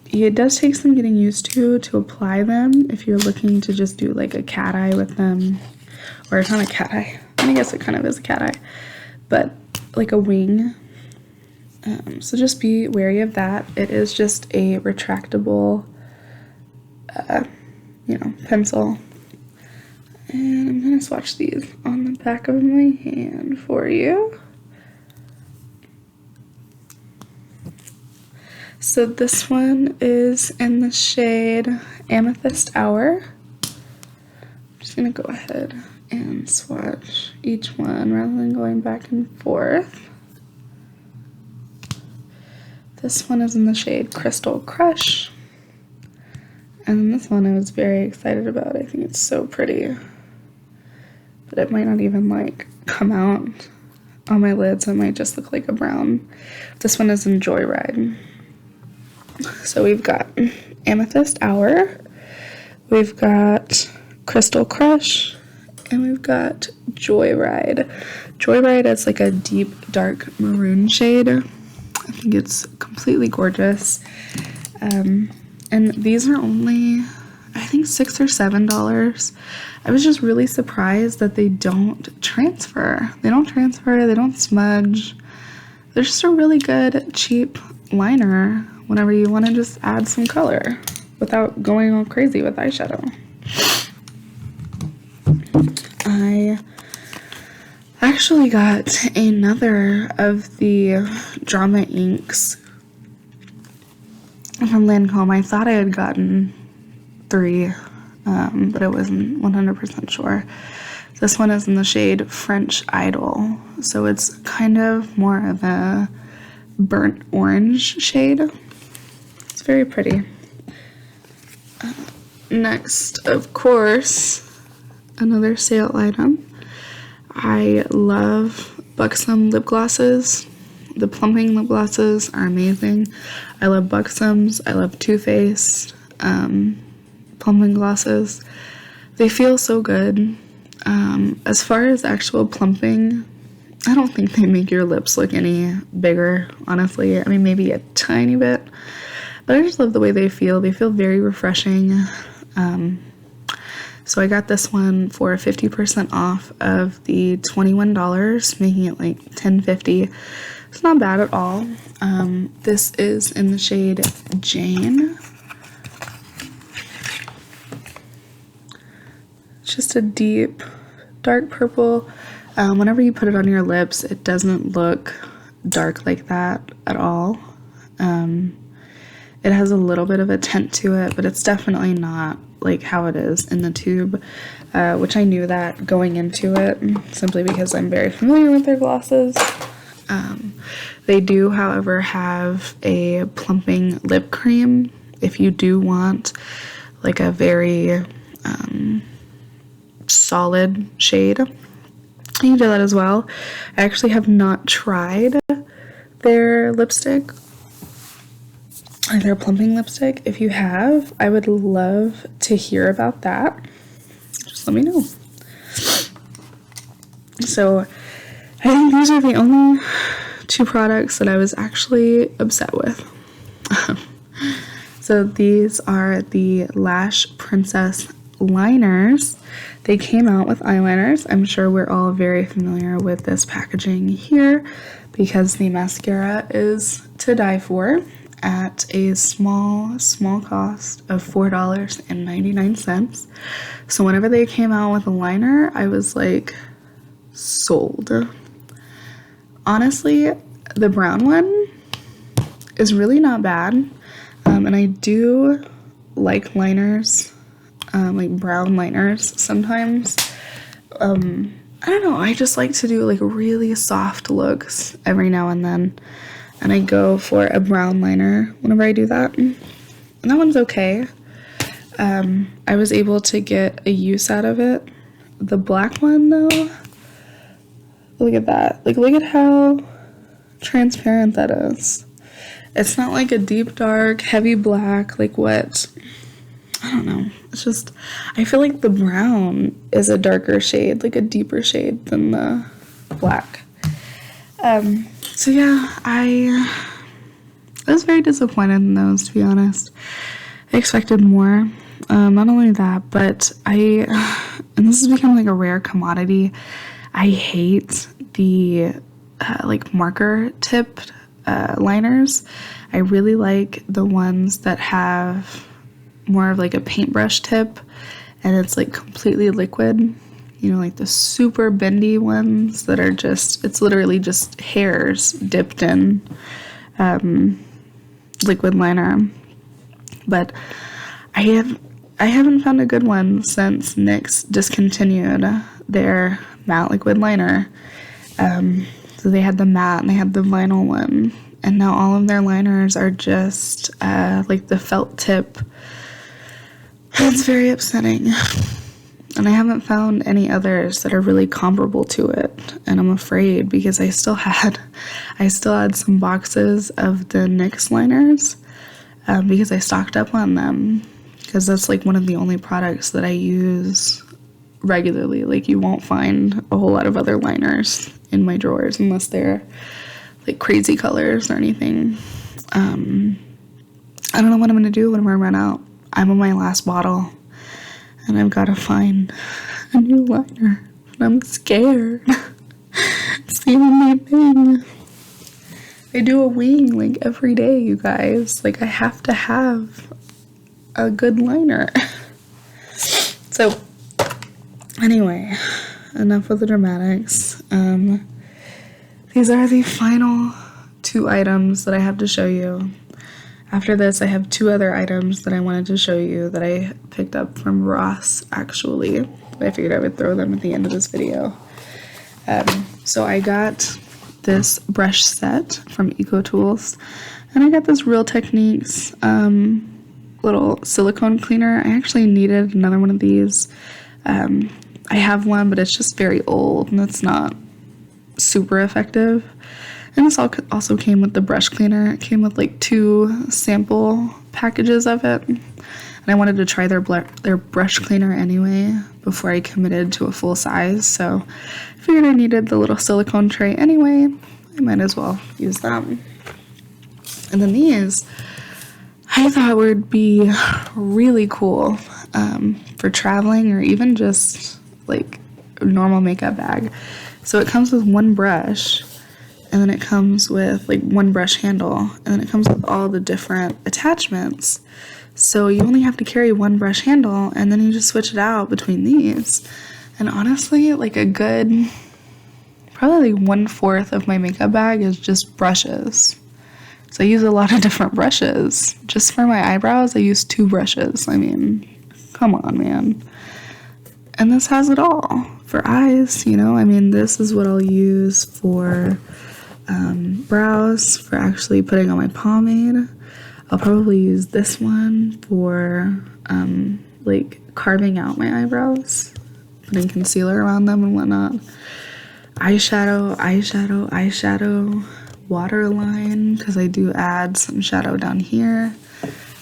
It does take some getting used to apply them if you're looking to just do like a cat eye with them, or it's not a cat eye, I guess it kind of is a cat eye, but like a wing. So just be wary of that. It is just a retractable pencil. And I'm gonna swatch these on the back of my hand for you. So this one is in the shade Amethyst Hour. I'm just gonna go ahead and swatch each one rather than going back and forth. This one is in the shade Crystal Crush. And then this one I was very excited about. I think it's so pretty. But it might not even like come out on my lid, so it might just look like a brown. This one is in Joyride. So we've got Amethyst Hour, we've got Crystal Crush, and we've got Joyride. Joyride is like a deep, dark maroon shade. I think it's completely gorgeous. And these are only, I think, $6 or $7. I was just really surprised that they don't transfer. They don't transfer, they don't smudge. They're just a really good, cheap liner whenever you want to just add some color without going all crazy with eyeshadow. I actually got another of the Drama inks from Lancome. I thought I had gotten 3, but I wasn't 100% sure. This one is in the shade French Idol, so it's kind of more of a burnt orange shade. It's very pretty. Next, of course, another sale item. I love Buxom Lip Glosses. The plumping lip glosses are amazing. I love Buxom's. I love Too Faced plumping glosses. They feel so good. As far as actual plumping, I don't think they make your lips look any bigger, honestly. I mean, maybe a tiny bit, but I just love the way they feel. They feel very refreshing. So I got this one for 50% off of the $21, making it like $10.50. It's not bad at all. This is in the shade Jane. It's just a deep, dark purple. Whenever you put it on your lips, it doesn't look dark like that at all. It has a little bit of a tint to it, but it's definitely not like how it is in the tube, which I knew that going into it simply because I'm very familiar with their glosses. They do, however, have a plumping lip cream if you do want like a very solid shade. You can do that as well. I actually have not tried their lipstick, their plumping lipstick. If you have, I would love to hear about that. Just let me know. So I think these are the only two products that I was actually upset with. So these are the Lash Princess liners. They came out with eyeliners. I'm sure we're all very familiar with this packaging here because the mascara is to die for at a small cost of $4.99. So whenever they came out with a liner, I was like sold. Honestly, the brown one is really not bad, and I do like liners, like brown liners sometimes. I don't know, I just like to do like really soft looks every now and then, and I go for a brown liner whenever I do that, and that one's okay. I was able to get a use out of it. The black one though, look at that, like look at how transparent that is. It's not like a deep dark heavy black like what, I don't know, it's just, I feel like the brown is a darker shade, like a deeper shade than the black. So yeah, I was very disappointed in those, to be honest. I expected more. Not only that, but and this has become like a rare commodity, I hate the like marker tipped liners. I really like the ones that have more of like a paintbrush tip and it's like completely liquid, you know, like the super bendy ones that are just, it's literally just hairs dipped in liquid liner. But I haven't found a good one since NYX discontinued their matte liquid liner. So they had the matte and they had the vinyl one, and now all of their liners are just like the felt tip. It's very upsetting, and I haven't found any others that are really comparable to it, and I'm afraid because I still had some boxes of the NYX liners because I stocked up on them, because that's like one of the only products that I use regularly. Like you won't find a whole lot of other liners in my drawers unless they're like crazy colors or anything. I don't know what I'm gonna do when I run out. I'm on my last bottle and I've got to find a new liner, and I'm scared. It's the only thing. I do a wing like every day, you guys. Like I have to have a good liner. So anyway, enough with the dramatics. These are the final two items that I have to show you. After this, I have two other items that I wanted to show you that I picked up from Ross, actually. I figured I would throw them at the end of this video. So I got this brush set from EcoTools, and I got this Real Techniques little silicone cleaner. I actually needed another one of these. I have one, but it's just very old, and it's not super effective. And this also came with the brush cleaner. It came with like 2 sample packages of it. And I wanted to try their brush cleaner anyway before I committed to a full size. So I figured I needed the little silicone tray anyway. I might as well use them. And then these, I thought would be really cool for traveling or even just like a normal makeup bag. So it comes with 1 brush, and then it comes with like 1 brush handle, and then it comes with all the different attachments. So you only have to carry 1 brush handle, and then you just switch it out between these. And honestly, like a good, probably like 1/4 of my makeup bag is just brushes. So I use a lot of different brushes. Just for my eyebrows, I use 2 brushes. I mean, come on, man. And this has it all. For eyes, you know, I mean, this is what I'll use for brows, for actually putting on my pomade. I'll probably use this one for like carving out my eyebrows, putting concealer around them and whatnot. Eyeshadow, waterline, because I do add some shadow down here.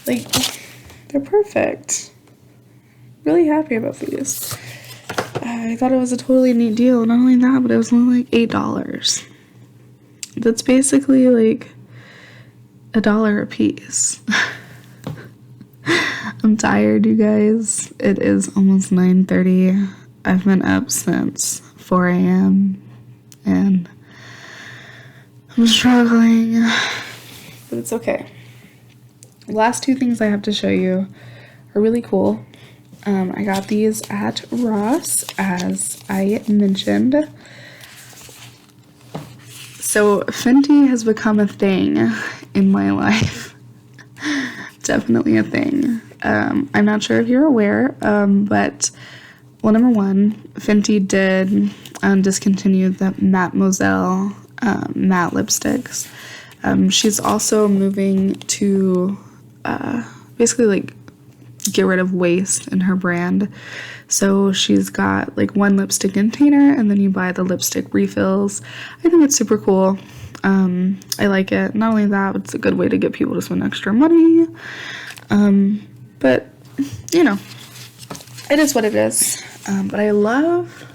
Like, they're perfect. Really happy about these. I thought it was a totally neat deal. Not only that, but it was only like $8. That's basically like $1 a piece. I'm tired, you guys. It is almost 9:30. I've been up since 4 a.m. and I'm struggling, but it's okay. The last 2 things I have to show you are really cool. I got these at Ross, as I mentioned. So Fenty has become a thing in my life. Definitely a thing. I'm not sure if you're aware, but, well, number 1, Fenty did discontinue the Mademoiselle matte lipsticks. She's also moving to basically like get rid of waste in her brand. So she's got like 1 lipstick container, and then you buy the lipstick refills. I think it's super cool. I like it. Not only that, but it's a good way to get people to spend extra money. But you know, it is what it is. But I love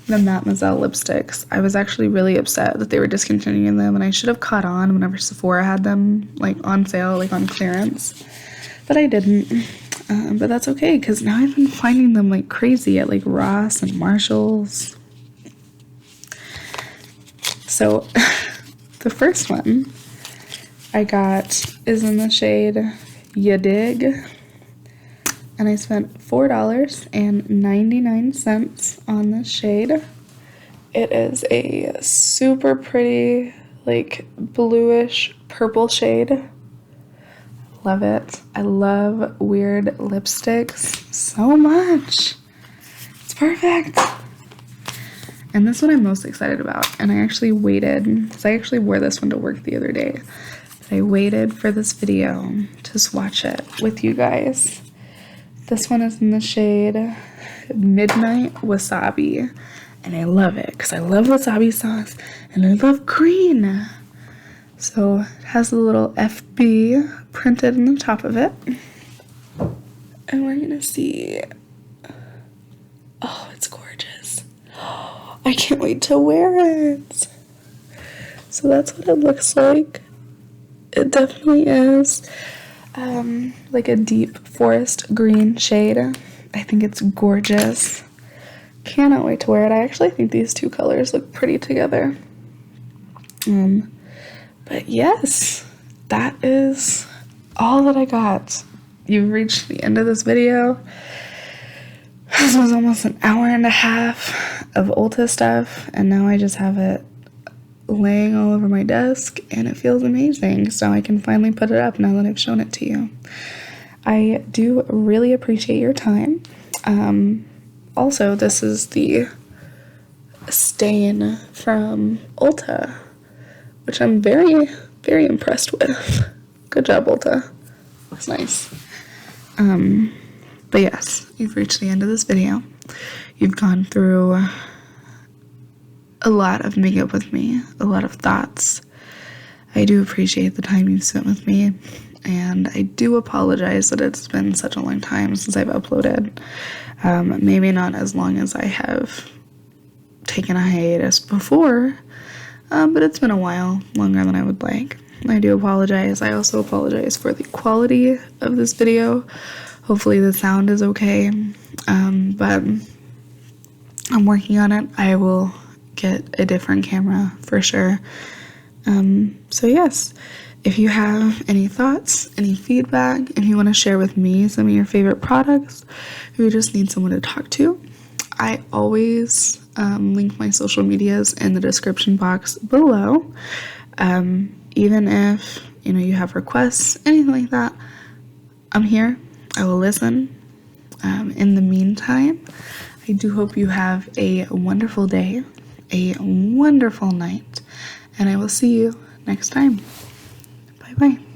the Mademoiselle lipsticks. I was actually really upset that they were discontinuing them, and I should have caught on whenever Sephora had them like on sale, like on clearance, but I didn't. But that's okay, because now I've been finding them like crazy at like Ross and Marshall's. So the first one I got is in the shade Ya Dig, and I spent $4.99 on this shade. It is a super pretty, like, bluish purple shade. Love it. I love weird lipsticks so much. It's perfect. And this one I'm most excited about. And I actually waited, because I actually wore this one to work the other day. But I waited for this video to swatch it with you guys. This one is in the shade Midnight Wasabi. And I love it, because I love wasabi sauce, and I love green. So it has a little FB printed in the top of it. And we're gonna see. Oh, it's gorgeous. I can't wait to wear it. So that's what it looks like. It definitely is like a deep forest green shade. I think it's gorgeous. Cannot wait to wear it. I actually think these 2 colors look pretty together. But yes, that is all that I got. You've reached the end of this video. This was almost an hour and a half of Ulta stuff, and now I just have it laying all over my desk, and it feels amazing. So I can finally put it up now that I've shown it to you. I do really appreciate your time. Also, this is the stain from Ulta, which I'm very, very impressed with. Good job, Ulta. Looks nice. But yes, you've reached the end of this video. You've gone through a lot of makeup with me, a lot of thoughts. I do appreciate the time you've spent with me, and I do apologize that it's been such a long time since I've uploaded. Maybe not as long as I have taken a hiatus before, but it's been a while, longer than I would like. I do apologize. I also apologize for the quality of this video. Hopefully the sound is okay, but I'm working on it. I will get a different camera for sure. So yes, if you have any thoughts, any feedback, if you want to share with me some of your favorite products, if you just need someone to talk to, I always link my social medias in the description box below. Even if, you have requests, anything like that, I'm here. I will listen. In the meantime, I do hope you have a wonderful day, a wonderful night, and I will see you next time. Bye-bye.